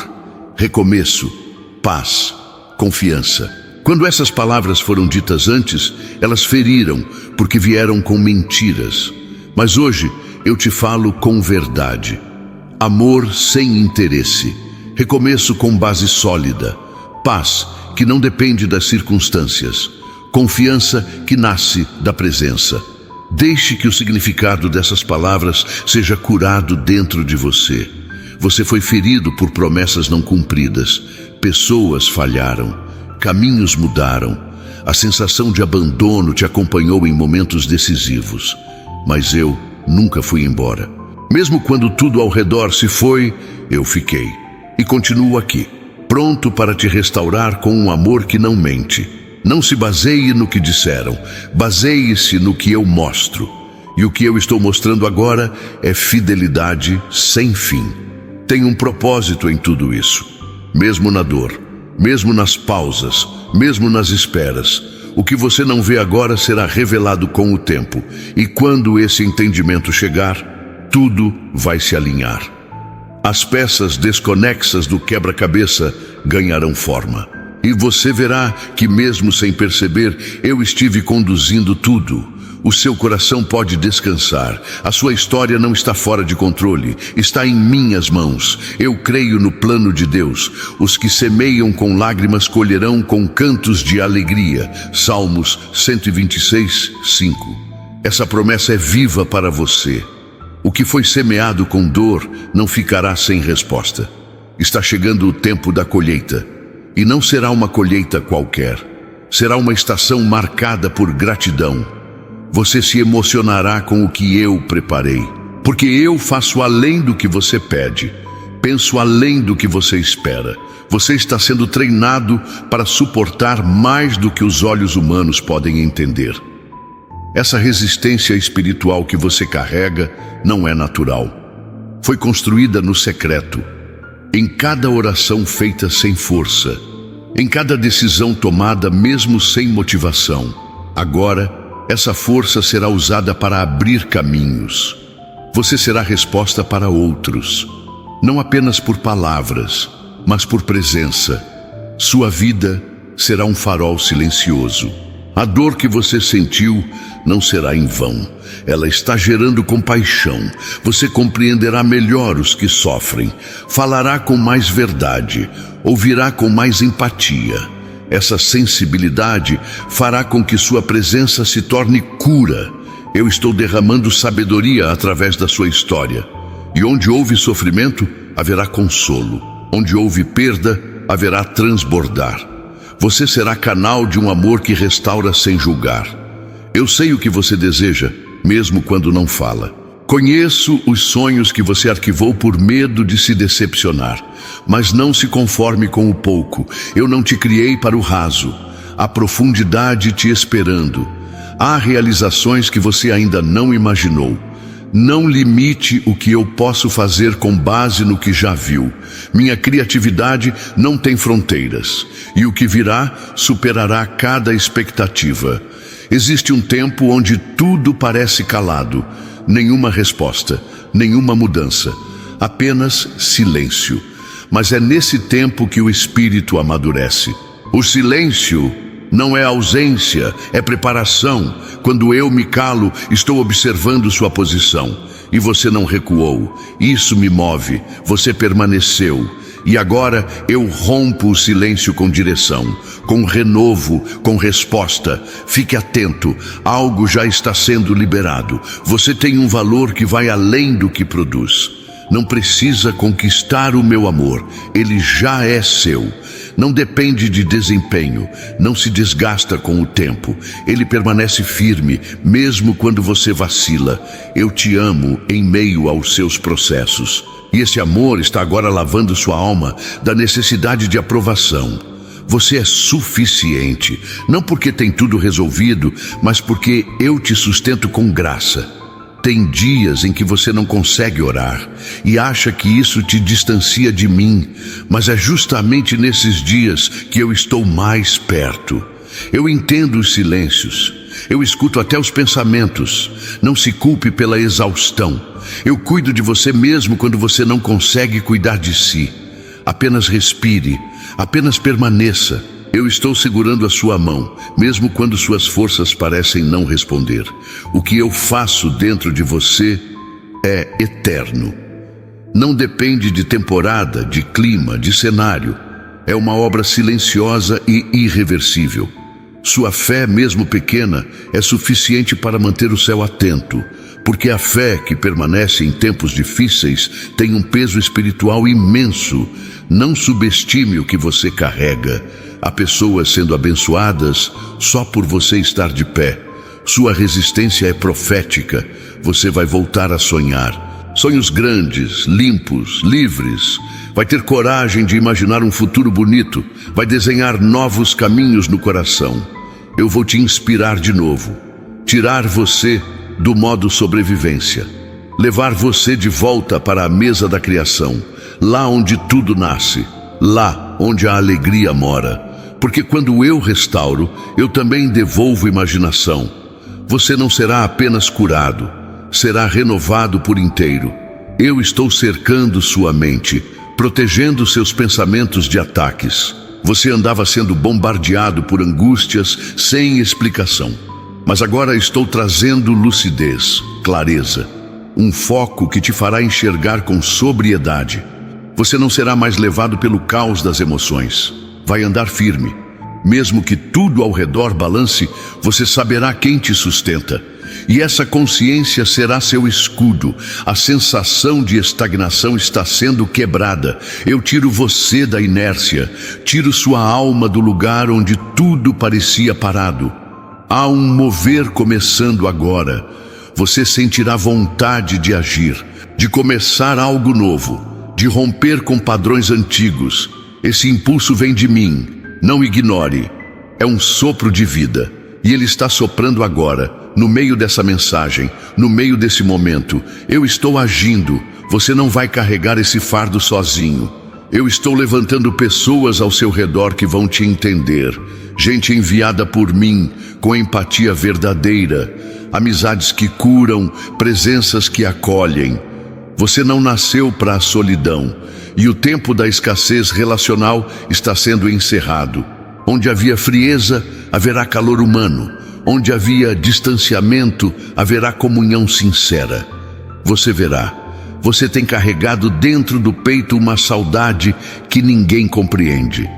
recomeço, paz, confiança. Quando essas palavras foram ditas antes, elas feriram, porque vieram com mentiras. Mas hoje eu te falo com verdade. Amor sem interesse. Recomeço com base sólida. Paz que não depende das circunstâncias. Confiança que nasce da presença. Deixe que o significado dessas palavras seja curado dentro de você. Você foi ferido por promessas não cumpridas. Pessoas falharam. Caminhos mudaram. A sensação de abandono te acompanhou em momentos decisivos. Mas eu nunca fui embora. Mesmo quando tudo ao redor se foi, eu fiquei. E continuo aqui, pronto para te restaurar com um amor que não mente. Não se baseie no que disseram, baseie-se no que eu mostro. E o que eu estou mostrando agora é fidelidade sem fim. Tem um propósito em tudo isso. Mesmo na dor, mesmo nas pausas, mesmo nas esperas, o que você não vê agora será revelado com o tempo. E quando esse entendimento chegar, tudo vai se alinhar. As peças desconexas do quebra-cabeça ganharão forma. E você verá que mesmo sem perceber, eu estive conduzindo tudo. O seu coração pode descansar. A sua história não está fora de controle. Está em minhas mãos. Eu creio no plano de Deus. Os que semeiam com lágrimas colherão com cantos de alegria. Salmos 126, 5. Essa promessa é viva para você. O que foi semeado com dor não ficará sem resposta. Está chegando o tempo da colheita. E não será uma colheita qualquer. Será uma estação marcada por gratidão. Você se emocionará com o que eu preparei. Porque eu faço além do que você pede. Penso além do que você espera. Você está sendo treinado para suportar mais do que os olhos humanos podem entender. Essa resistência espiritual que você carrega não é natural. Foi construída no secreto. Em cada oração feita sem força. Em cada decisão tomada mesmo sem motivação. Agora, essa força será usada para abrir caminhos. Você será resposta para outros. Não apenas por palavras, mas por presença. Sua vida será um farol silencioso. A dor que você sentiu não será em vão. Ela está gerando compaixão. Você compreenderá melhor os que sofrem. Falará com mais verdade. Ouvirá com mais empatia. Essa sensibilidade fará com que sua presença se torne cura. Eu estou derramando sabedoria através da sua história. E onde houve sofrimento, haverá consolo. Onde houve perda, haverá transbordar. Você será canal de um amor que restaura sem julgar. Eu sei o que você deseja, mesmo quando não fala. Conheço os sonhos que você arquivou por medo de se decepcionar. Mas não se conforme com o pouco. Eu não te criei para o raso. Há profundidade te esperando. Há realizações que você ainda não imaginou. Não limite o que eu posso fazer com base no que já viu. Minha criatividade não tem fronteiras. E o que virá superará cada expectativa. Existe um tempo onde tudo parece calado. Nenhuma resposta, nenhuma mudança. Apenas silêncio. Mas é nesse tempo que o espírito amadurece. O silêncio não é ausência, é preparação. Quando eu me calo, estou observando sua posição. E você não recuou. Isso me move. Você permaneceu. E agora eu rompo o silêncio com direção, com renovo, com resposta. Fique atento, algo já está sendo liberado. Você tem um valor que vai além do que produz. Não precisa conquistar o meu amor, ele já é seu. Não depende de desempenho, não se desgasta com o tempo. Ele permanece firme, mesmo quando você vacila. Eu te amo em meio aos seus processos. E esse amor está agora lavando sua alma da necessidade de aprovação. Você é suficiente, não porque tem tudo resolvido, mas porque eu te sustento com graça. Tem dias em que você não consegue orar e acha que isso te distancia de mim, mas é justamente nesses dias que eu estou mais perto. Eu entendo os silêncios, eu escuto até os pensamentos. Não se culpe pela exaustão. Eu cuido de você mesmo quando você não consegue cuidar de si. Apenas respire, apenas permaneça. Eu estou segurando a sua mão, mesmo quando suas forças parecem não responder. O que eu faço dentro de você é eterno. Não depende de temporada, de clima, de cenário. É uma obra silenciosa e irreversível. Sua fé, mesmo pequena, é suficiente para manter o céu atento, porque a fé que permanece em tempos difíceis tem um peso espiritual imenso. Não subestime o que você carrega. Há pessoas sendo abençoadas só por você estar de pé. Sua resistência é profética. Você vai voltar a sonhar. Sonhos grandes, limpos, livres. Vai ter coragem de imaginar um futuro bonito. Vai desenhar novos caminhos no coração. Eu vou te inspirar de novo. Tirar você do modo sobrevivência. Levar você de volta para a mesa da criação. Lá onde tudo nasce. Lá onde a alegria mora. Porque quando eu restauro, eu também devolvo imaginação. Você não será apenas curado, será renovado por inteiro. Eu estou cercando sua mente, protegendo seus pensamentos de ataques. Você andava sendo bombardeado por angústias sem explicação. Mas agora estou trazendo lucidez, clareza, um foco que te fará enxergar com sobriedade. Você não será mais levado pelo caos das emoções. Vai andar firme. Mesmo que tudo ao redor balance, você saberá quem te sustenta. E essa consciência será seu escudo. A sensação de estagnação está sendo quebrada. Eu tiro você da inércia, tiro sua alma do lugar onde tudo parecia parado. Há um mover começando agora. Você sentirá vontade de agir, de começar algo novo, de romper com padrões antigos. Esse impulso vem de mim, não ignore. É um sopro de vida, e ele está soprando agora, no meio dessa mensagem, no meio desse momento. Eu estou agindo, você não vai carregar esse fardo sozinho. Eu estou levantando pessoas ao seu redor que vão te entender. Gente enviada por mim, com empatia verdadeira. Amizades que curam, presenças que acolhem. Você não nasceu para a solidão, e o tempo da escassez relacional está sendo encerrado. Onde havia frieza, haverá calor humano. Onde havia distanciamento, haverá comunhão sincera. Você verá. Você tem carregado dentro do peito uma saudade que ninguém compreende.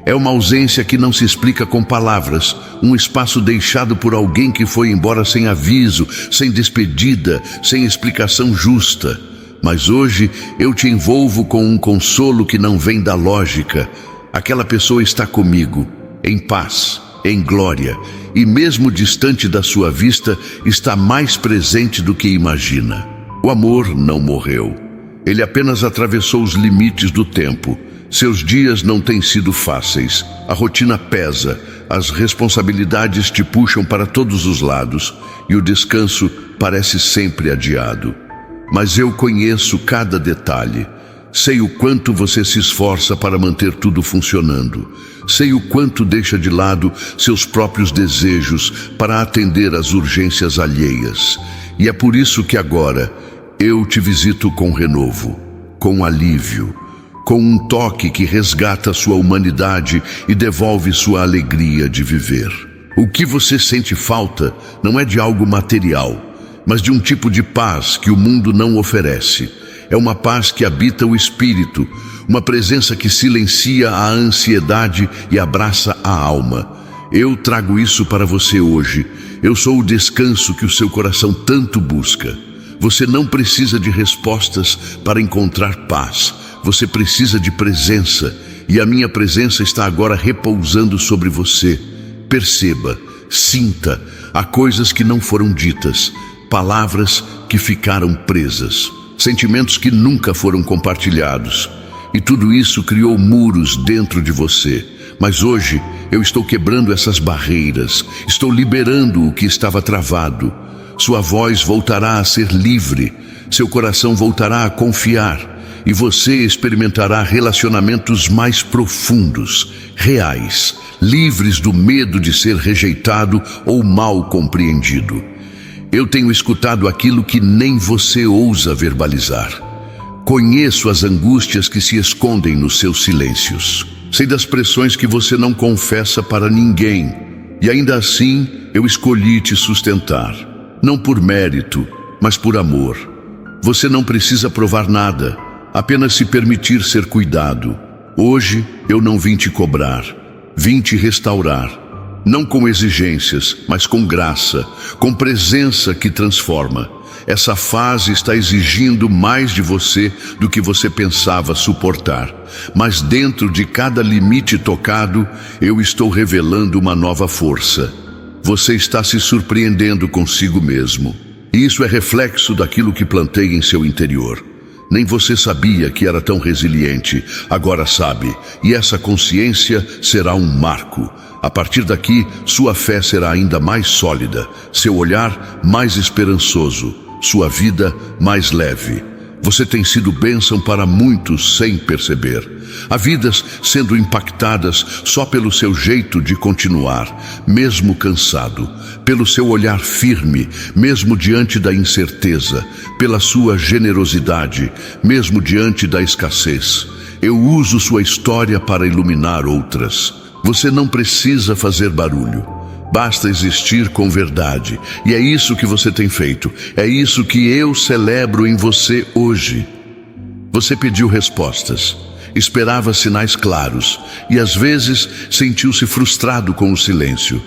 É uma ausência que não se explica com palavras, um espaço deixado por alguém que foi embora sem aviso, sem despedida, sem explicação justa. Mas hoje eu te envolvo com um consolo que não vem da lógica. Aquela pessoa está comigo, em paz, em glória, e mesmo distante da sua vista, está mais presente do que imagina. O amor não morreu. Ele apenas atravessou os limites do tempo. Seus dias não têm sido fáceis. A rotina pesa, as responsabilidades te puxam para todos os lados e o descanso parece sempre adiado. Mas eu conheço cada detalhe. Sei o quanto você se esforça para manter tudo funcionando. Sei o quanto deixa de lado seus próprios desejos para atender às urgências alheias. E é por isso que agora eu te visito com renovo, com alívio, com um toque que resgata sua humanidade e devolve sua alegria de viver. O que você sente falta não é de algo material, mas de um tipo de paz que o mundo não oferece. É uma paz que habita o espírito, uma presença que silencia a ansiedade e abraça a alma. Eu trago isso para você hoje. Eu sou o descanso que o seu coração tanto busca. Você não precisa de respostas para encontrar paz. Você precisa de presença, e a minha presença está agora repousando sobre você. Perceba, sinta, há coisas que não foram ditas, palavras que ficaram presas, sentimentos que nunca foram compartilhados. E tudo isso criou muros dentro de você. Mas hoje eu estou quebrando essas barreiras, estou liberando o que estava travado. Sua voz voltará a ser livre, seu coração voltará a confiar, e você experimentará relacionamentos mais profundos, reais, livres do medo de ser rejeitado ou mal compreendido. Eu tenho escutado aquilo que nem você ousa verbalizar. Conheço as angústias que se escondem nos seus silêncios. Sei das pressões que você não confessa para ninguém, e ainda assim eu escolhi te sustentar. Não por mérito, mas por amor. Você não precisa provar nada, apenas se permitir ser cuidado. Hoje eu não vim te cobrar, vim te restaurar. Não com exigências, mas com graça, com presença que transforma. Essa fase está exigindo mais de você do que você pensava suportar. Mas dentro de cada limite tocado, eu estou revelando uma nova força. Você está se surpreendendo consigo mesmo. E isso é reflexo daquilo que plantei em seu interior. Nem você sabia que era tão resiliente, agora sabe. E essa consciência será um marco. A partir daqui, sua fé será ainda mais sólida, seu olhar mais esperançoso, sua vida mais leve. Você tem sido bênção para muitos sem perceber. Há vidas sendo impactadas só pelo seu jeito de continuar, mesmo cansado, pelo seu olhar firme, mesmo diante da incerteza, pela sua generosidade, mesmo diante da escassez. Eu uso sua história para iluminar outras. Você não precisa fazer barulho. Basta existir com verdade. E é isso que você tem feito. É isso que eu celebro em você hoje. Você pediu respostas, esperava sinais claros e às vezes sentiu-se frustrado com o silêncio.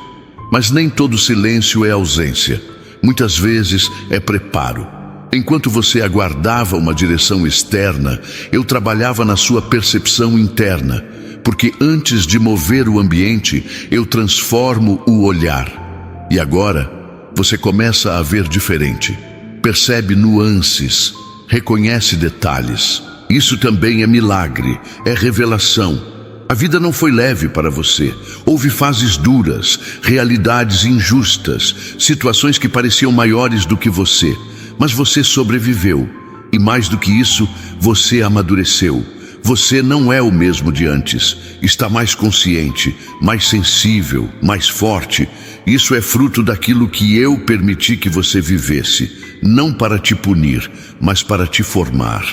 Mas nem todo silêncio é ausência. muitas vezes é preparo. Enquanto você aguardava uma direção externa, eu trabalhava na sua percepção interna, porque antes de mover o ambiente, eu transformo o olhar. E agora, você começa a ver diferente. Percebe nuances, reconhece detalhes. Isso também é milagre, é revelação. A vida não foi leve para você. Houve fases duras, realidades injustas, situações que pareciam maiores do que você. Mas você sobreviveu. E mais do que isso, você amadureceu. Você não é o mesmo de antes. Está mais consciente, mais sensível, mais forte. Isso é fruto daquilo que eu permiti que você vivesse. Não para te punir, mas para te formar.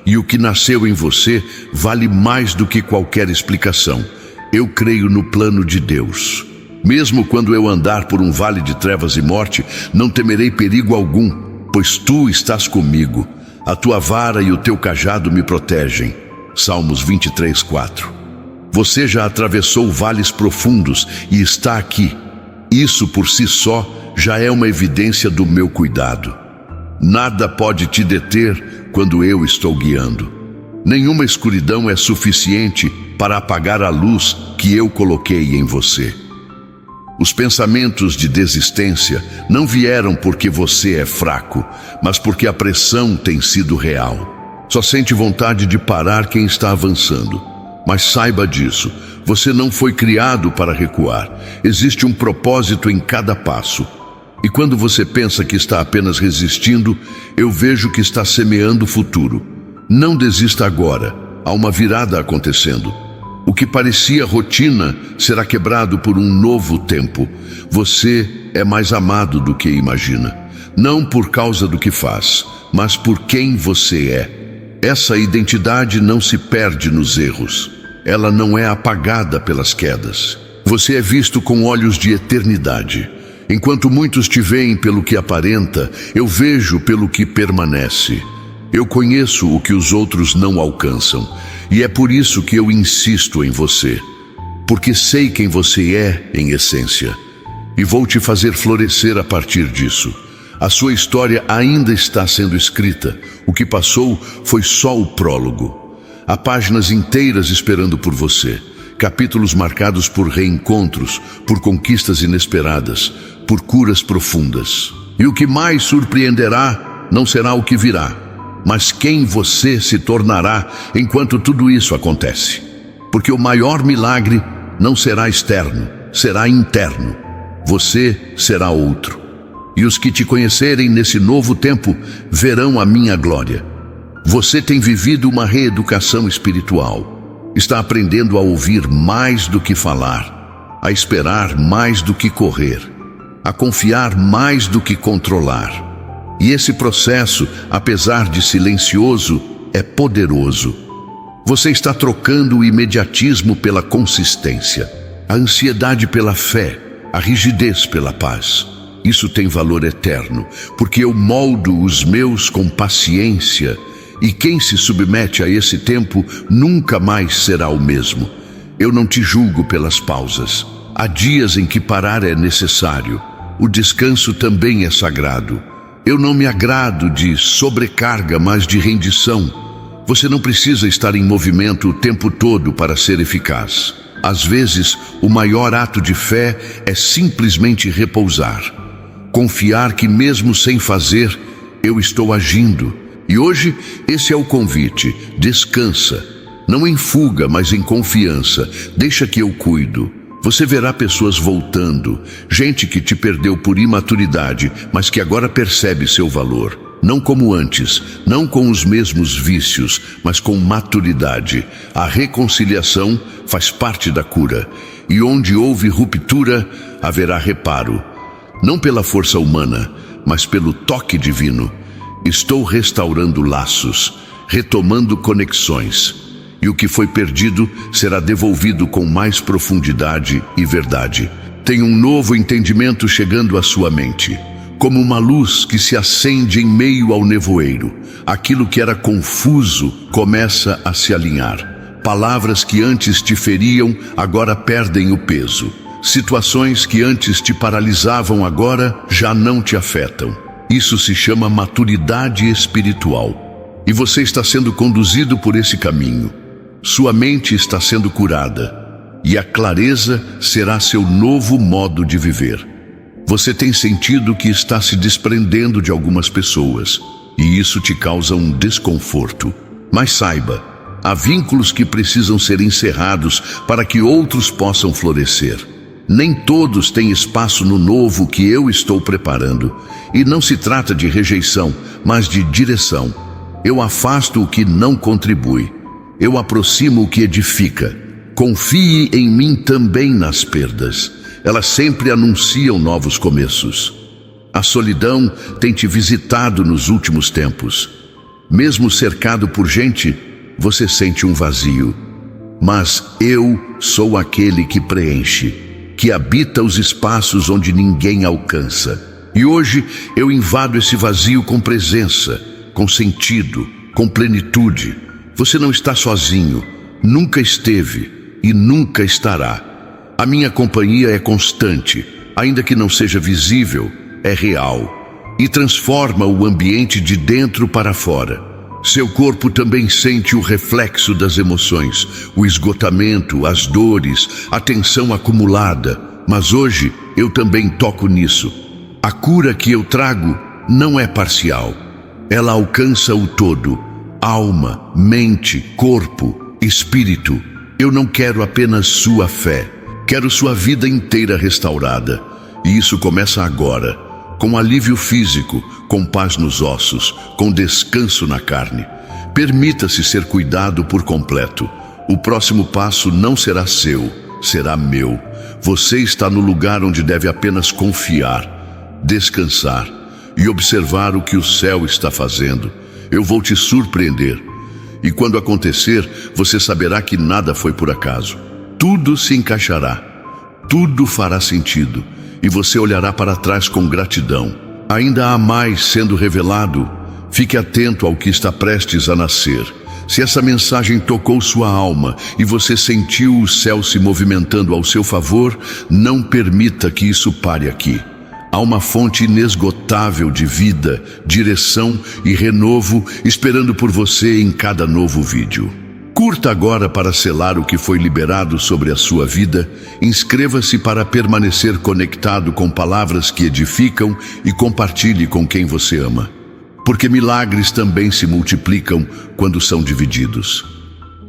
E o que nasceu em você vale mais do que qualquer explicação. Eu creio no plano de Deus. Mesmo quando eu andar por um vale de trevas e morte, não temerei perigo algum, pois tu estás comigo. A tua vara e o teu cajado me protegem. Salmos 23:4. Você já atravessou vales profundos e está aqui. Isso por si só já é uma evidência do meu cuidado. Nada pode te deter quando eu estou guiando. Nenhuma escuridão é suficiente para apagar a luz que eu coloquei em você. Os pensamentos de desistência não vieram porque você é fraco, mas porque a pressão tem sido real. Só sente vontade de parar quem está avançando. Mas saiba disso, você não foi criado para recuar. Existe um propósito em cada passo. E quando você pensa que está apenas resistindo, eu vejo que está semeando o futuro. Não desista agora, há uma virada acontecendo. O que parecia rotina será quebrado por um novo tempo. Você é mais amado do que imagina. Não por causa do que faz, mas por quem você é. Essa identidade não se perde nos erros. Ela não é apagada pelas quedas. Você é visto com olhos de eternidade. Enquanto muitos te veem pelo que aparenta, eu vejo pelo que permanece. Eu conheço o que os outros não alcançam, e é por isso que eu insisto em você, porque sei quem você é em essência, e vou te fazer florescer a partir disso. A sua história ainda está sendo escrita. O que passou foi só o prólogo. Há páginas inteiras esperando por você, capítulos marcados por reencontros, por conquistas inesperadas, por curas profundas. E o que mais surpreenderá não será o que virá, mas quem você se tornará enquanto tudo isso acontece. Porque o maior milagre não será externo, será interno. Você será outro. E os que te conhecerem nesse novo tempo verão a minha glória. Você tem vivido uma reeducação espiritual. Está aprendendo a ouvir mais do que falar, a esperar mais do que correr, a confiar mais do que controlar. E esse processo, apesar de silencioso, é poderoso. Você está trocando o imediatismo pela consistência, a ansiedade pela fé, a rigidez pela paz. Isso tem valor eterno, porque eu moldo os meus com paciência, e quem se submete a esse tempo nunca mais será o mesmo. Eu não te julgo pelas pausas. Há dias em que parar é necessário. O descanso também é sagrado. Eu não me agrado de sobrecarga, mas de rendição. Você não precisa estar em movimento o tempo todo para ser eficaz. Às vezes, o maior ato de fé é simplesmente repousar. Confiar que mesmo sem fazer, eu estou agindo. E hoje, esse é o convite. Descansa. Não em fuga, mas em confiança. Deixa que eu cuido. Você verá pessoas voltando, gente que te perdeu por imaturidade, mas que agora percebe seu valor. Não como antes, não com os mesmos vícios, mas com maturidade. A reconciliação faz parte da cura. E onde houve ruptura, haverá reparo. Não pela força humana, mas pelo toque divino. Estou restaurando laços, retomando conexões. E o que foi perdido será devolvido com mais profundidade e verdade. Tem um novo entendimento chegando à sua mente. Como uma luz que se acende em meio ao nevoeiro. Aquilo que era confuso começa a se alinhar. Palavras que antes te feriam agora perdem o peso. Situações que antes te paralisavam agora já não te afetam. Isso se chama maturidade espiritual. E você está sendo conduzido por esse caminho. Sua mente está sendo curada. E a clareza será seu novo modo de viver. Você tem sentido que está se desprendendo de algumas pessoas. E isso te causa um desconforto. Mas saiba, há vínculos que precisam ser encerrados para que outros possam florescer. Nem todos têm espaço no novo que eu estou preparando. E não se trata de rejeição, mas de direção. Eu afasto o que não contribui. Eu aproximo o que edifica. Confie em mim também nas perdas. Elas sempre anunciam novos começos. A solidão tem te visitado nos últimos tempos. Mesmo cercado por gente, você sente um vazio. Mas eu sou aquele que preenche, que habita os espaços onde ninguém alcança. E hoje eu invado esse vazio com presença, com sentido, com plenitude. Você não está sozinho, nunca esteve e nunca estará. A minha companhia é constante, ainda que não seja visível, é real e transforma o ambiente de dentro para fora. Seu corpo também sente o reflexo das emoções, o esgotamento, as dores, a tensão acumulada. Mas hoje eu também toco nisso. A cura que eu trago não é parcial. Ela alcança o todo, alma, mente, corpo, espírito. Eu não quero apenas sua fé, quero sua vida inteira restaurada. E isso começa agora, com alívio físico, com paz nos ossos, com descanso na carne. Permita-se ser cuidado por completo. O próximo passo não será seu, será meu. Você está no lugar onde deve apenas confiar, descansar e observar o que o céu está fazendo. Eu vou te surpreender. E quando acontecer, você saberá que nada foi por acaso. Tudo se encaixará, tudo fará sentido, e você olhará para trás com gratidão. Ainda há mais sendo revelado. Fique atento ao que está prestes a nascer. Se essa mensagem tocou sua alma e você sentiu o céu se movimentando ao seu favor, não permita que isso pare aqui. Há uma fonte inesgotável de vida, direção e renovo esperando por você em cada novo vídeo. Curta agora para selar o que foi liberado sobre a sua vida. Inscreva-se para permanecer conectado com palavras que edificam e compartilhe com quem você ama. Porque milagres também se multiplicam quando são divididos.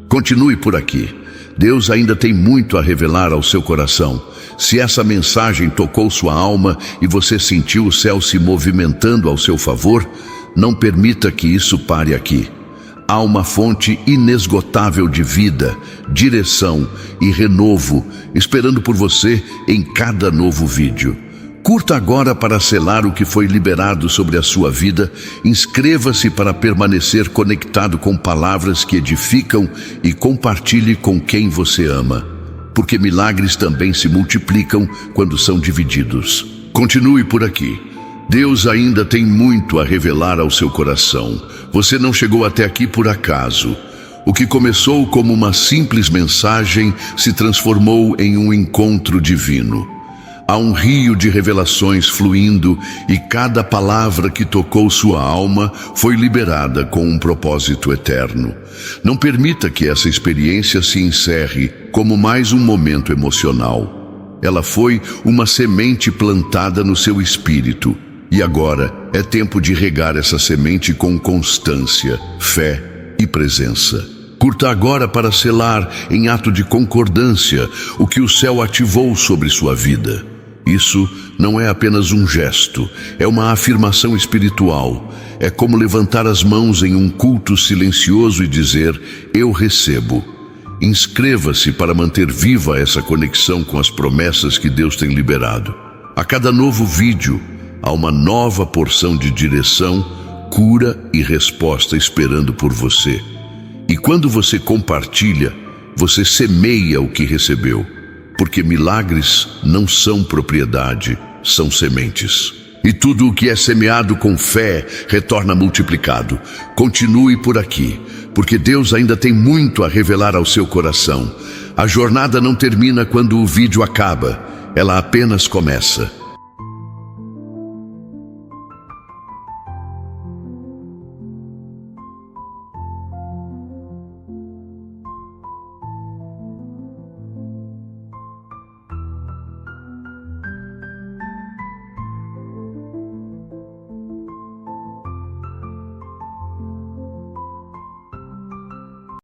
Continue por aqui. Deus ainda tem muito a revelar ao seu coração. Se essa mensagem tocou sua alma e você sentiu o céu se movimentando ao seu favor, não permita que isso pare aqui. Há uma fonte inesgotável de vida, direção e renovo esperando por você em cada novo vídeo. Curta agora para selar o que foi liberado sobre a sua vida. Inscreva-se para permanecer conectado com palavras que edificam e compartilhe com quem você ama. Porque milagres também se multiplicam quando são divididos. Continue por aqui. Deus ainda tem muito a revelar ao seu coração. Você não chegou até aqui por acaso. O que começou como uma simples mensagem se transformou em um encontro divino. Há um rio de revelações fluindo e cada palavra que tocou sua alma foi liberada com um propósito eterno. Não permita que essa experiência se encerre como mais um momento emocional. Ela foi uma semente plantada no seu espírito e agora é tempo de regar essa semente com constância, fé e presença. Curta agora para selar em ato de concordância o que o céu ativou sobre sua vida. Isso não é apenas um gesto, é uma afirmação espiritual. É como levantar as mãos em um culto silencioso e dizer: eu recebo. Inscreva-se para manter viva essa conexão com as promessas que Deus tem liberado. A cada novo vídeo, há uma nova porção de direção, cura e resposta esperando por você. E quando você compartilha, você semeia o que recebeu. Porque milagres não são propriedade, são sementes. E tudo o que é semeado com fé retorna multiplicado. Continue por aqui, porque Deus ainda tem muito a revelar ao seu coração. A jornada não termina quando o vídeo acaba. ela apenas começa.